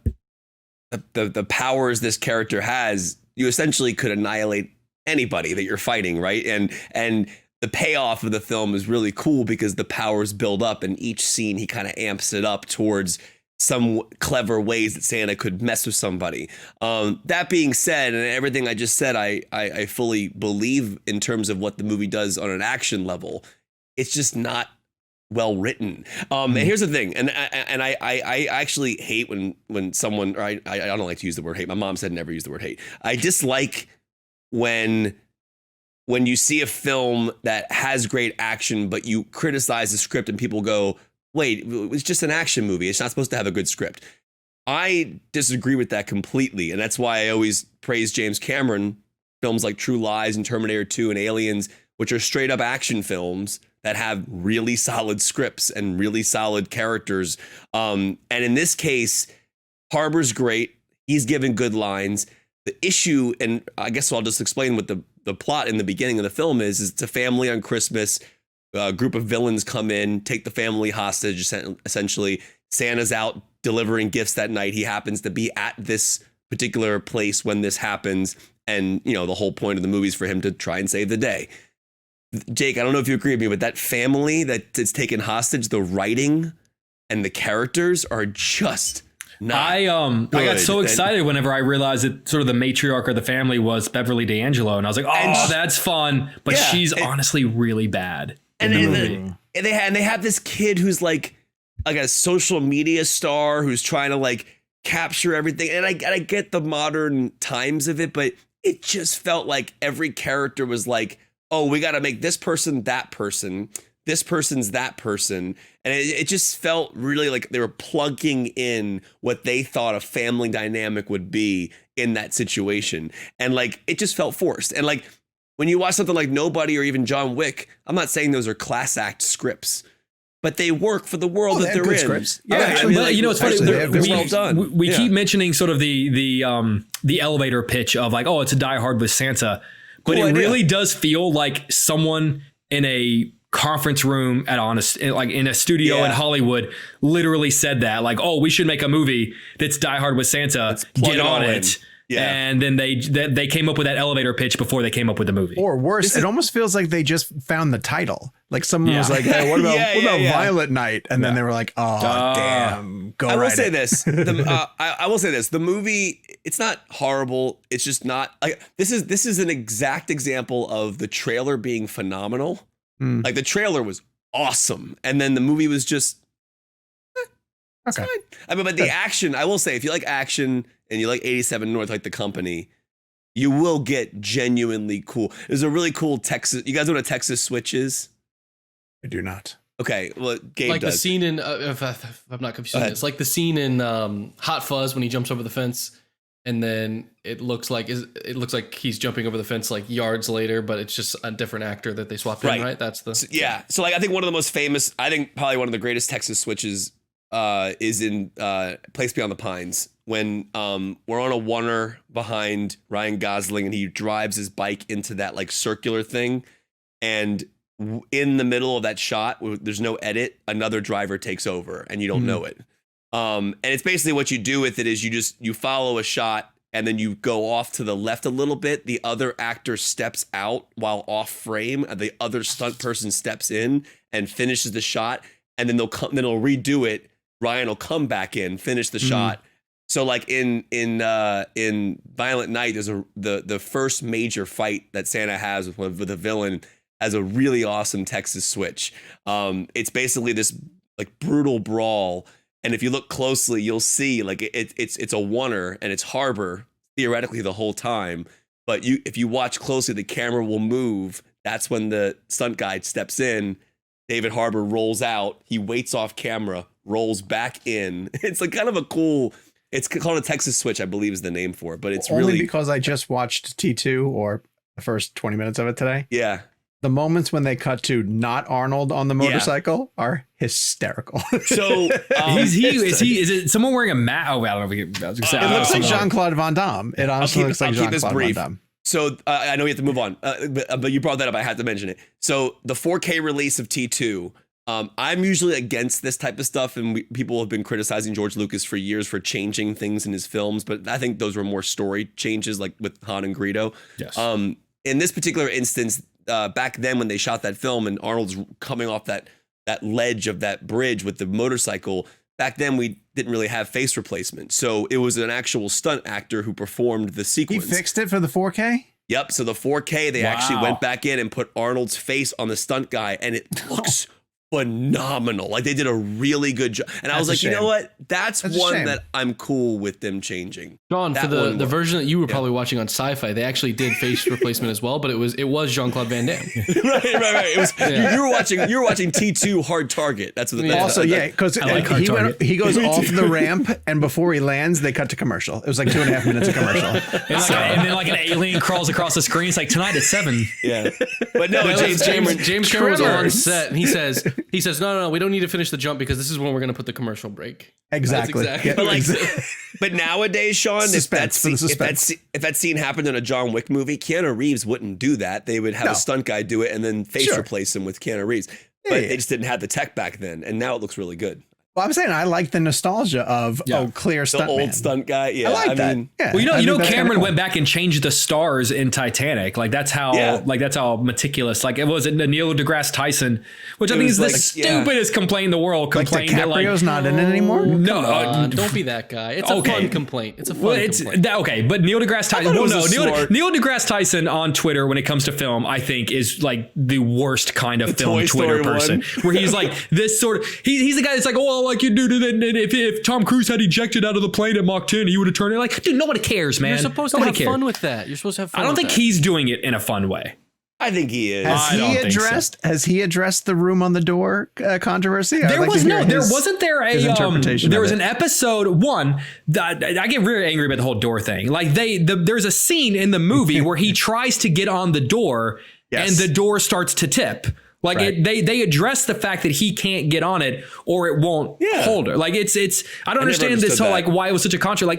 the powers this character has, you essentially could annihilate anybody that you're fighting, right? And the payoff of the film is really cool because the powers build up, and each scene he kind of amps it up towards some clever ways that Santa could mess with somebody. That being said, and everything I just said, I fully believe in terms of what the movie does on an action level. It's just not well written. And here's the thing, and I actually hate when someone, or I don't like to use the word hate. My mom said never use the word hate. I dislike when you see a film that has great action, but you criticize the script and people go, wait, it's just an action movie. It's not supposed to have a good script. I disagree with that completely. And that's why I always praise James Cameron, films like True Lies and Terminator 2 and Aliens, which are straight up action films that have really solid scripts and really solid characters. And in this case, Harbour's great. He's given good lines. The issue, and I guess I'll just explain what the plot in the beginning of the film is it's a family on Christmas. A group of villains come in, take the family hostage, essentially. Santa's out delivering gifts that night. He happens to be at this particular place when this happens. And, you know, the whole point of the movie is for him to try and save the day. Jake, I don't know if you agree with me, but that family that is taken hostage, the writing and the characters are just not I got so excited whenever I realized that sort of the matriarch of the family was Beverly D'Angelo, and I was like, oh, that's fun. But she's honestly really bad. And they have this kid who's like a social media star who's trying to like capture everything. And I get the modern times of it, but it just felt like every character was like, oh, we got to make this person that person. This person's that person. And it just felt really like they were plugging in what they thought a family dynamic would be in that situation. And like, it just felt forced. And like, when you watch something like Nobody or even John Wick, I'm not saying those are class act scripts, but they work for the world that they're in. Scripts. Yeah, actually, but you know, it's funny. Well done. We keep mentioning sort of the elevator pitch of like, oh, it's a Die Hard with Santa, but it really does feel like someone in a conference room in a studio in Hollywood literally said that, like, oh, we should make a movie that's Die Hard with Santa. Get on it. Yeah. And then they came up with that elevator pitch before they came up with the movie. Or worse, it almost feels like they just found the title. Like someone was like, hey, what about Violet Night? And then they were like, oh, damn. I will say this. I will say this. The movie, it's not horrible. It's just not like this is an exact example of the trailer being phenomenal. Like the trailer was awesome. And then the movie was just it's fine. I mean, but the action, I will say, if you like action and you like 87 North, like The Company, you will get genuinely cool. There's a really cool Texas. You guys know what a Texas switch is? I do not. Okay, well, Gabe like does. The scene in, if I'm not confused, it's like the scene in Hot Fuzz when he jumps over the fence, and then it looks like he's jumping over the fence like yards later, but it's just a different actor that they swapped in, right? That's the So like I think one of the most famous, I think probably one of the greatest Texas switches is in Place Beyond the Pines, when we're on a oneer behind Ryan Gosling and he drives his bike into that like circular thing, and in the middle of that shot, there's no edit, another driver takes over and you don't know it. And it's basically what you do with it is you follow a shot and then you go off to the left a little bit. The other actor steps out while off frame, and the other stunt person steps in and finishes the shot, and then they'll redo it. Ryan will come back in, finish the shot. So like in Violent Night, there's the first major fight that Santa has with a villain as a really awesome Texas switch. It's basically this like brutal brawl, and if you look closely, you'll see like it's a oneer and it's harbor theoretically the whole time. But if you watch closely, the camera will move. That's when the stunt guy steps in. David Harbour rolls out. He waits off camera, rolls back in. It's like kind of a cool. It's called a Texas switch, I believe is the name for it. But it's only really because I just watched T2 or the first 20 minutes of it today. Yeah. The moments when they cut to not Arnold on the motorcycle are hysterical. So is it someone wearing a mask? Oh, I don't know. It looks like Jean-Claude Van Damme. It honestly looks like Jean-Claude Van Damme. So I know we have to move on, but you brought that up. I had to mention it. So the 4K release of T2, I'm usually against this type of stuff, and people have been criticizing George Lucas for years for changing things in his films, but I think those were more story changes, like with Han and Greedo. Yes. In this particular instance, back then when they shot that film and Arnold's coming off that ledge of that bridge with the motorcycle, back then we didn't really have face replacement. So it was an actual stunt actor who performed the sequence. He fixed it for the 4K? Yep. So the 4K, they actually went back in and put Arnold's face on the stunt guy, and it looks phenomenal. Like they did a really good job. And I was like, you know what? That's one that I'm cool with them changing. John, for the version that you were probably watching on Sci-Fi, they actually did face replacement as well, but it was Jean-Claude Van Damme. right. It was you were watching T2 Hard Target. That's what also because he goes off the ramp, and before he lands, they cut to commercial. It was like 2.5 minutes of commercial. And then like an alien crawls across the screen. It's like tonight at 7. Yeah. But no, James Cameron was on set, and he says, no, we don't need to finish the jump because this is when we're going to put the commercial break. Exactly. But nowadays, Sean, if that scene happened in a John Wick movie, Keanu Reeves wouldn't do that. They would have a stunt guy do it and then face replace him with Keanu Reeves. But they just didn't have the tech back then, and now it looks really good. Well, I'm saying I like the nostalgia of clear the stunt old man. stunt guy. Yeah, I like that. mean, yeah, Well, you know, Cameron cool. went back and changed the stars in Titanic. Like that's how, that's how meticulous. Like it was Neil deGrasse Tyson, which I think is the stupidest complaint in the world. Complained like DiCaprio's not in it anymore. No, don't be that guy. It's a fun complaint. It's a fun complaint. Okay, but Neil deGrasse Tyson. Neil deGrasse Tyson on Twitter when it comes to film, I think is like the worst kind of film Twitter person. Where he's like this sort of he's the guy that's like, oh, like you do if Tom Cruise had ejected out of the plane at Mach 10, he would have turned it. Like, dude, nobody cares, man. You're supposed to have fun with that. You're supposed to have fun. I don't think he's doing it in a fun way. I think he is. Has he addressed the room on the door controversy? There wasn't there an episode one that I get very angry about the whole door thing. Like there's a scene in the movie where he tries to get on the door and the door starts to tip. Like they address the fact that he can't get on it or it won't hold her. Like it's I don't understand this whole like why it was such a contra. Like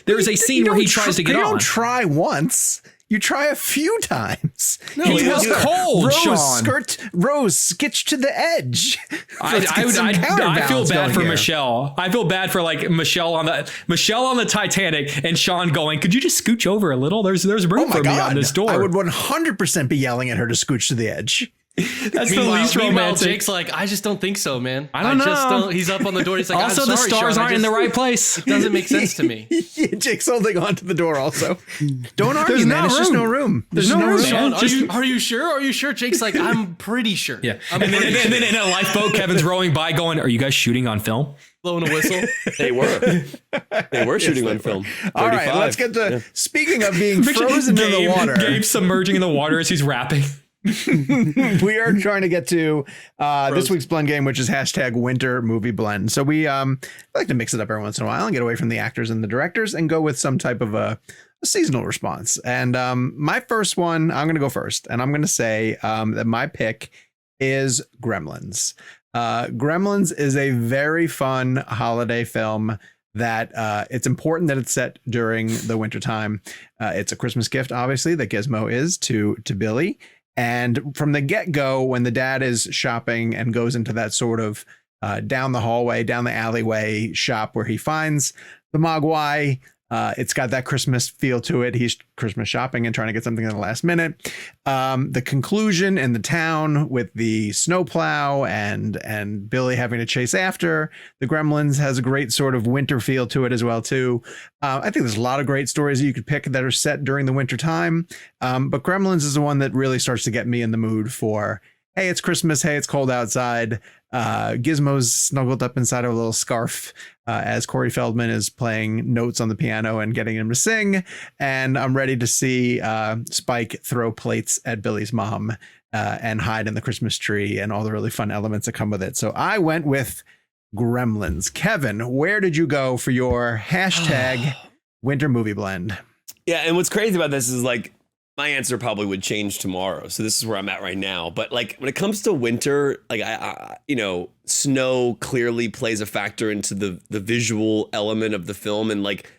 there is a scene where he tries to get on. You don't try once. You try a few times. No, he was cold, Sean. Rose skitched to the edge. I feel bad for Michelle. I feel bad for like Michelle on the Titanic and Sean going, could you just scooch over a little? There's room for me on this door. I would 100% be yelling at her to scooch to the edge. That's the least romantic. Jake's like, I just don't think so, man. I don't know. He's up on the door. He's like, also, the stars aren't in the right place. It doesn't make sense to me. Jake's holding onto the door also. Don't argue, man. It's just no room. There's no room. Sean, are you sure? Are you sure? Jake's like, I'm pretty sure. Yeah. And then in a lifeboat, Kevin's rowing by going, are you guys shooting on film? Blowing a whistle. They were shooting on film. 35. All right, let's get to speaking of being frozen in the water. Gabe submerging in the water as he's rapping. We are trying to get to this week's blend game, which is #winter movie blend. So we like to mix it up every once in a while and get away from the actors and the directors and go with some type of a seasonal response. And my first one, I'm going to go first, and I'm going to say that my pick is Gremlins. Gremlins is a very fun holiday film that it's important that it's set during the wintertime. It's a Christmas gift, obviously, that Gizmo is to Billy. And from the get-go, when the dad is shopping and goes into that sort of down the hallway, down the alleyway shop where he finds the Mogwai, it's got that Christmas feel to it. He's Christmas shopping and trying to get something in the last minute. The conclusion in the town with the snowplow and Billy having to chase after the Gremlins has a great sort of winter feel to it as well too. I think there's a lot of great stories that you could pick that are set during the winter time. But Gremlins is the one that really starts to get me in the mood for, hey, it's Christmas. Hey, it's cold outside. Gizmo's snuggled up inside of a little scarf as Corey Feldman is playing notes on the piano and getting him to sing. And I'm ready to see Spike throw plates at Billy's mom and hide in the Christmas tree and all the really fun elements that come with it. So I went with Gremlins. Kevin, where did you go for your #winter movie blend? Yeah, and what's crazy about this is like my answer probably would change tomorrow. So this is where I'm at right now. But like when it comes to winter, like I snow clearly plays a factor into the visual element of the film. And like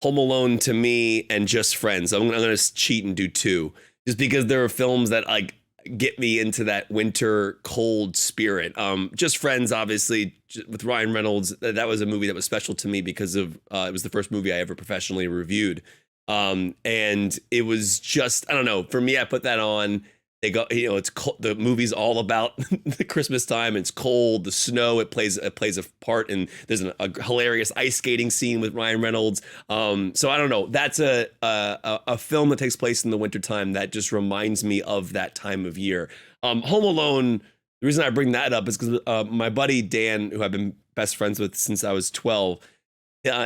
Home Alone to me and Just Friends, I'm going to cheat and do two, just because there are films that like get me into that winter cold spirit. Just Friends, obviously, with Ryan Reynolds, that was a movie that was special to me because of it was the first movie I ever professionally reviewed. And it was just, I don't know, for me, I put that on. They go, it's cold. The movie's all about the Christmas time. It's cold, the snow. It plays a part, and there's a hilarious ice skating scene with Ryan Reynolds. So I don't know. That's a film that takes place in the wintertime that just reminds me of that time of year. Home Alone. The reason I bring that up is because my buddy Dan, who I've been best friends with since I was 12.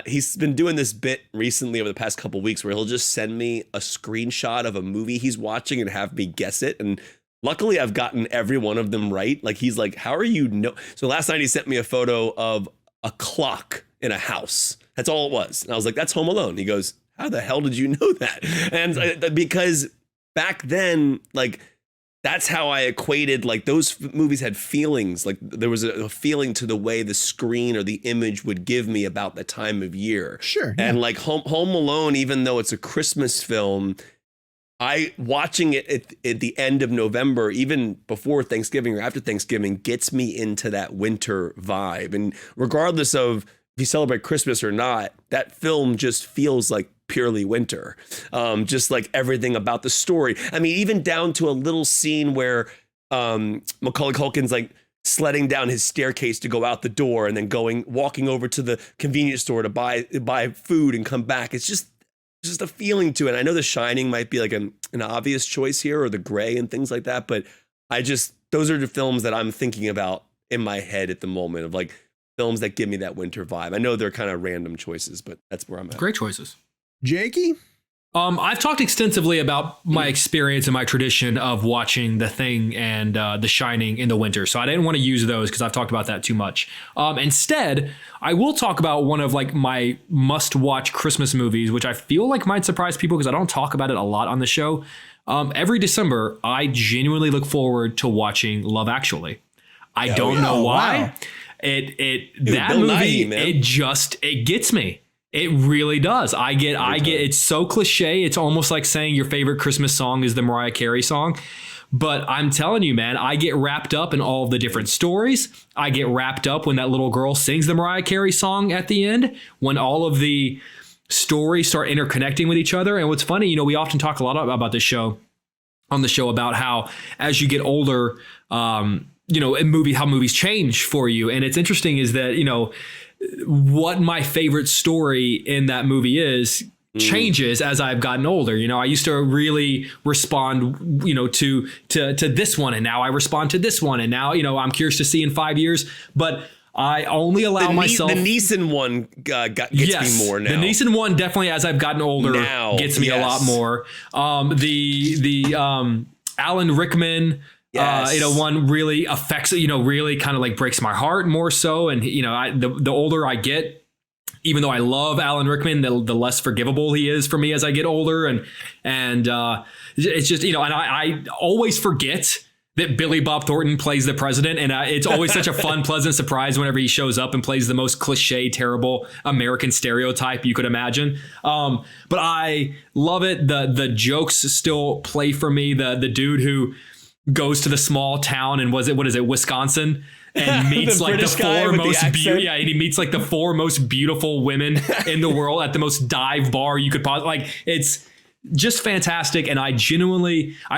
He's been doing this bit recently over the past couple of weeks where he'll just send me a screenshot of a movie he's watching and have me guess it. And luckily I've gotten every one of them right. Like he's like, how are you So last night he sent me a photo of a clock in a house. That's all it was. And I was like, that's Home Alone. He goes, how the hell did you know that? And because back then, like, that's how I equated, like those movies had feelings. Like there was a feeling to the way the screen or the image would give me about the time of year. Sure. And like Home Alone, even though it's a Christmas film, I watching it at the end of November, even before Thanksgiving or after Thanksgiving, gets me into that winter vibe. And regardless of if you celebrate Christmas or not, that film just feels like purely winter. Just like everything about the story. I mean, even down to a little scene where Macaulay Culkin's like sledding down his staircase to go out the door and then walking over to the convenience store to buy food and come back. It's just a feeling to it. I know The Shining might be like an obvious choice here, or The Gray and things like that, but those are the films that I'm thinking about in my head at the moment, of like films that give me that winter vibe. I know they're kind of random choices, but that's where I'm at. Great choices. Jakey? I've talked extensively about my experience and my tradition of watching The Thing and The Shining in the winter. So I didn't want to use those because I've talked about that too much. Instead, I will talk about one of like my must-watch Christmas movies, which I feel like might surprise people because I don't talk about it a lot on the show. Every December, I genuinely look forward to watching Love Actually. I don't know why. Wow. That Bill movie, Nighy, man. it gets me. It really does. I get, it's so cliche. It's almost like saying your favorite Christmas song is the Mariah Carey song. But I'm telling you, man, I get wrapped up in all of the different stories. I get wrapped up when that little girl sings the Mariah Carey song at the end, when all of the stories start interconnecting with each other. And what's funny, we often talk a lot about this show on the show about how as you get older, how movies change for you. And it's interesting is that, what my favorite story in that movie is changes as I've gotten older. I used to really respond, to this one, and now I respond to this one, and now, I'm curious to see in 5 years, but I only allow myself. The Neeson one gets me more now. The Neeson one definitely, as I've gotten older, gets me a lot more. The Alan Rickman. Yes. One really affects, really kind of like breaks my heart more so. And, the older I get, even though I love Alan Rickman, the less forgivable he is for me as I get older. And it's just, and I always forget that Billy Bob Thornton plays the president. And it's always such a fun, pleasant surprise whenever he shows up and plays the most cliche, terrible American stereotype you could imagine. But I love it. The jokes still play for me. The dude who goes to the small town and Wisconsin, and meets like the four most beautiful. Yeah, and he meets like the four most beautiful women in the world at the most dive bar you could possibly. Like, it's just fantastic. And I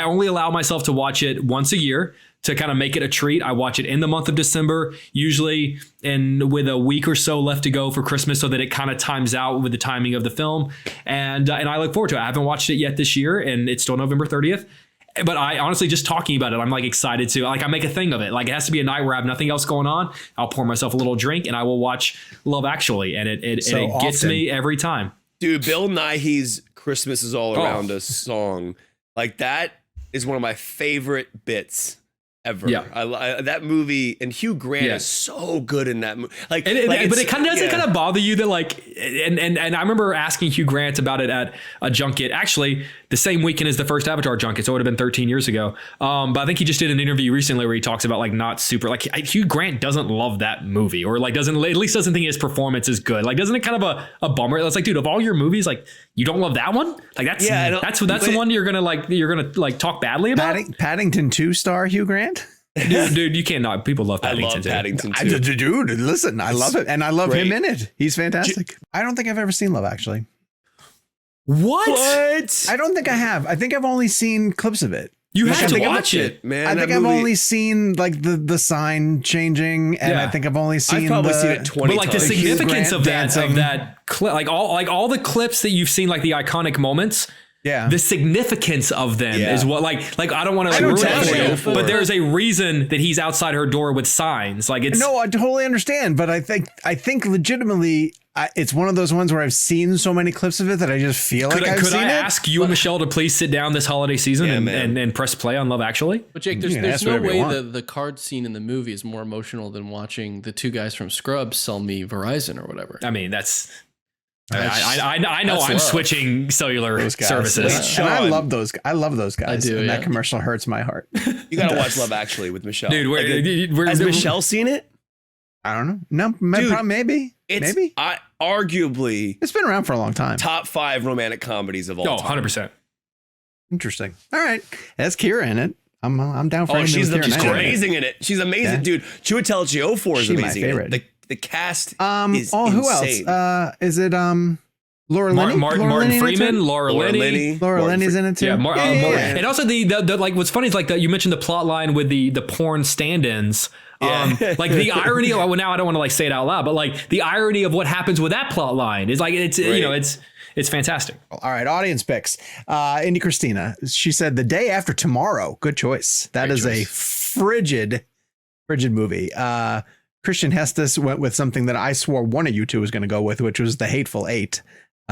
only allow myself to watch it once a year to kind of make it a treat. I watch it in the month of December, usually, and with a week or so left to go for Christmas, so that it kind of times out with the timing of the film. And I look forward to it. I haven't watched it yet this year, and it's still November 30th. But I honestly, just talking about it, I'm like excited to, like, I make a thing of it. Like, it has to be a night where I have nothing else going on. I'll pour myself a little drink and I will watch Love Actually. And it gets me every time. Dude, Bill Nighy's Christmas is All Around Us song. Like, that is one of my favorite bits ever. Yeah. I that movie, and Hugh Grant is so good in that movie. But it kind of doesn't kind of bother you that, like, and I remember asking Hugh Grant about it at a junket, actually the same weekend as the first Avatar junket, so it would have been 13 years ago. But I think he just did an interview recently where he talks about, like, not super, like, Hugh Grant doesn't love that movie, or like doesn't think his performance is good. Like, doesn't it kind of a bummer? It's like, dude, of all your movies, like, you don't love that one? Like, that's the one you're gonna talk badly about. Paddington 2 star Hugh Grant. Dude, you can't not. People love Paddington. Paddington too. Dude, listen, I love it, and I love him in it. He's fantastic. I don't think I've ever seen Love Actually. What? I don't think I have. I think I've only seen clips of it. You have to watch it, man. I think I've only seen like the sign changing, and I think I've only seen. I've probably seen it 20 times. But like the significance of that clip, like all the clips that you've seen, like the iconic moments. Yeah. The significance of them is what, like I don't want to ruin it for you, but there's a reason that he's outside her door with signs. Like, it's no, I totally understand, but I think legitimately it's one of those ones where I've seen so many clips of it that I just feel like I've seen it. Could I ask you and Michelle to please sit down this holiday season and press play on Love Actually? But Jake, there's no way the card scene in the movie is more emotional than watching the two guys from Scrubs sell me Verizon or whatever. I mean, I know I'm switching cellular services. And I love those. I love those guys. I do. And that commercial hurts my heart. You gotta watch Love Actually with Michelle. Dude, has Michelle seen it? I don't know. No, maybe. Maybe. Arguably, it's been around for a long time. Top 5 romantic comedies of all time. 100%. Interesting. All right. That's Kira in it. I'm down for she's Kira amazing in it. She's amazing, dude. Chiwetel Ejiofor is amazing. My favorite. The cast is who insane. else? Is it Laura Linney? Martin Freeman, Laura Linney. Laura Linney's in it too. Yeah, and also the like what's funny is like you mentioned the plot line with the porn stand-ins. Like the irony of now I don't want to like say it out loud, but like the irony of what happens with that plot line is like it's right. It's fantastic. All right, audience picks. Indy Christina, she said The Day After Tomorrow. Good choice. That is a frigid movie. Christian Hestus went with something that I swore one of you two was going to go with, which was The Hateful Eight.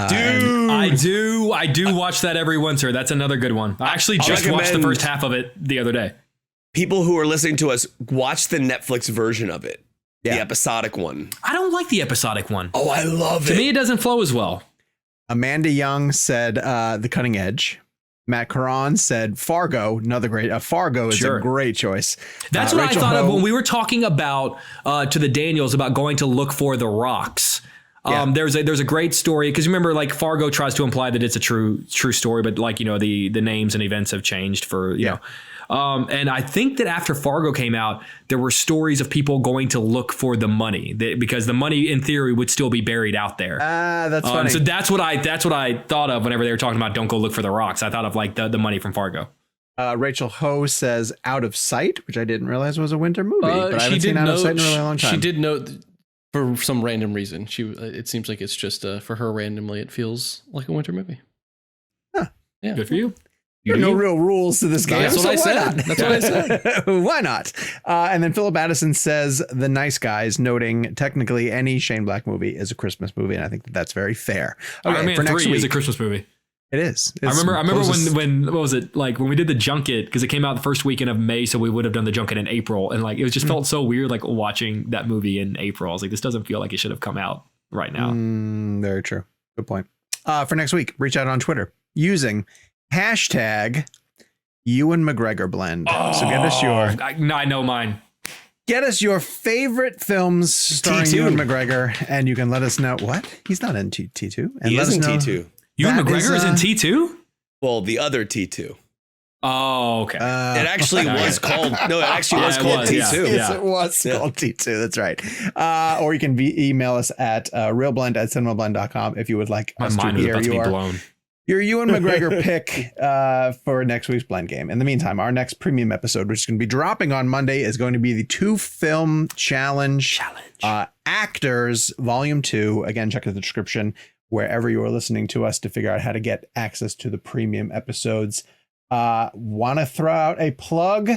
Dude, I do watch that every winter. That's another good one. I actually just watched the first half of it the other day. People who are listening to us, watch the Netflix version of it. The episodic one. I don't like the episodic one. Oh, I love it. To me, it doesn't flow as well. Amanda Young said The Cutting Edge. Matt Caron said Fargo. Another great. Fargo is a great choice. That's what Rachel I thought of when we were talking about to the Daniels about going to look for the rocks. There's a great story because remember, like Fargo tries to imply that it's a true story, but like the names and events have changed for you know. And I think that after Fargo came out, there were stories of people going to look for the money because the money in theory would still be buried out there. That's funny. So that's what I thought of whenever they were talking about don't go look for the rocks. I thought of like the money from Fargo. Rachel Ho says Out of Sight, which I didn't realize was a winter movie, but I haven't seen Out of Sight in a really long time. She did note for some random reason. It seems like it's just for her randomly. It feels like a winter movie. Huh. Yeah, good for you. There are no real rules to this game. That's what I said. That's what I said. Why not? And then Philip Addison says The Nice Guys, noting technically any Shane Black movie is a Christmas movie, and I think that's very fair. Okay, Iron Man 3 is a Christmas movie. It is. I remember when what was it like when we did the junket because it came out the first weekend of May, so we would have done the junket in April, and like it just felt so weird like watching that movie in April. I was like, this doesn't feel like it should have come out right now. Very true. Good point. For next week, reach out on Twitter using hashtag Ewan McGregor blend. So get us I know mine. Get us your favorite films starring T2. Ewan McGregor, and you can let us know what he's not in T2. And he let is us in know T2. Ewan McGregor is in T2. Well, the other T2. Oh, okay. It actually was called. No, it actually was called T2. Yes, it was called T2. That's right. Or you can email us at ReelBlend@cinemablend.com if you would like us to hear your Ewan McGregor pick for next week's blend game. In the meantime, our next premium episode, which is going to be dropping on Monday, is going to be the 2-film challenge. Actors Volume 2. Again, check the description wherever you are listening to us to figure out how to get access to the premium episodes. Want to throw out a plug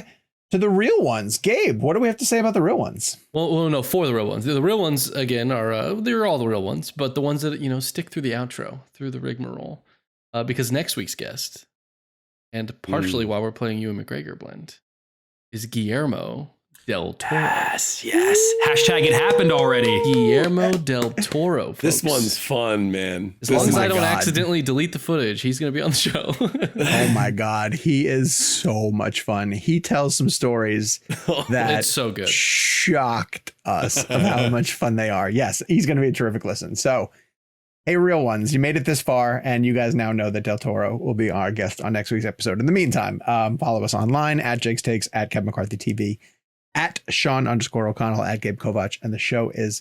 to the real ones. Gabe, what do we have to say about the real ones? Well, no, for the real ones. The real ones, again, are they're all the real ones, but the ones that, stick through the outro, through the rigmarole. Because next week's guest, and partially while we're playing Ewan McGregor blend, is Guillermo del Toro. Yes. Hashtag it happened already. Guillermo del Toro. Folks. This one's fun, man. As long as I don't accidentally delete the footage, he's going to be on the show. Oh my God. He is so much fun. He tells some stories that it's so good. Shocked us of how much fun they are. Yes, he's going to be a terrific listen. So, hey, real ones, you made it this far, and you guys now know that Del Toro will be our guest on next week's episode. In the meantime, follow us online at Jake's Takes, at Kevin McCarthy TV, at Sean_O'Connell, at Gabe Kovach, and the show is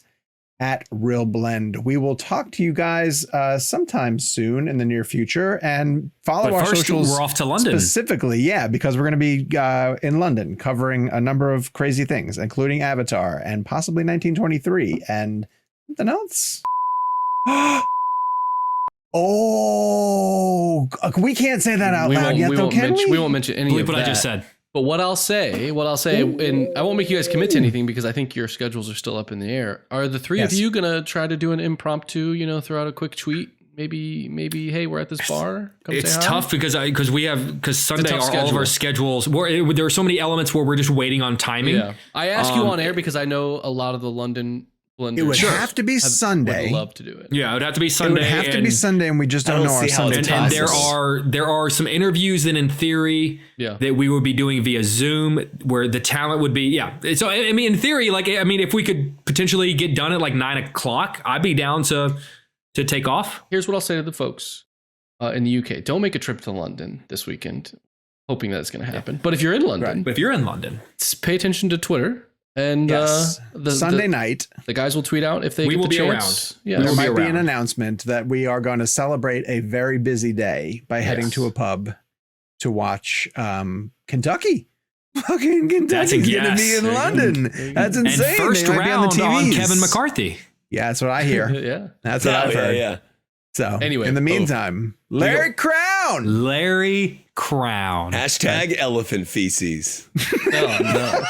at ReelBlend. We will talk to you guys sometime soon in the near future, and follow our socials. We're off to London specifically, because we're going to be in London covering a number of crazy things, including Avatar and possibly 1923 and something else. Oh, we can't say that out loud yet, though, can we? We won't mention any of that. What I just said. But what I'll say, and I won't make you guys commit to anything because I think your schedules are still up in the air. Are the three of you gonna try to do an impromptu? Throw out a quick tweet. Maybe. Hey, we're at this bar. It's tough because Sunday all of our schedules. There are so many elements where we're just waiting on timing. Yeah, I ask you on air because I know a lot there blenders. It would have to be Sunday. Would love to do it. Yeah, it would have to be Sunday. It would have to be Sunday, and we just don't know our Sunday times. And there are some interviews that, in theory, that we would be doing via Zoom, where the talent would be. Yeah. So I mean, in theory, if we could potentially get done at 9 o'clock, I'd be down to take off. Here's what I'll say to the folks: in the UK. Don't make a trip to London this weekend, hoping that it's going to happen. But if you're in London, pay attention to Twitter. And Sunday night, the guys will tweet out if they get the chance. Yeah, there might be an announcement that we are going to celebrate a very busy day by heading to a pub to watch Kentucky. Fucking Kentucky's going to be in London. That's insane. And first round on Kevin McCarthy. Yeah, that's what I hear. Yeah, that's what I've heard. Yeah. So anyway, in the meantime, Larry Crown. Hashtag elephant feces. Oh, no.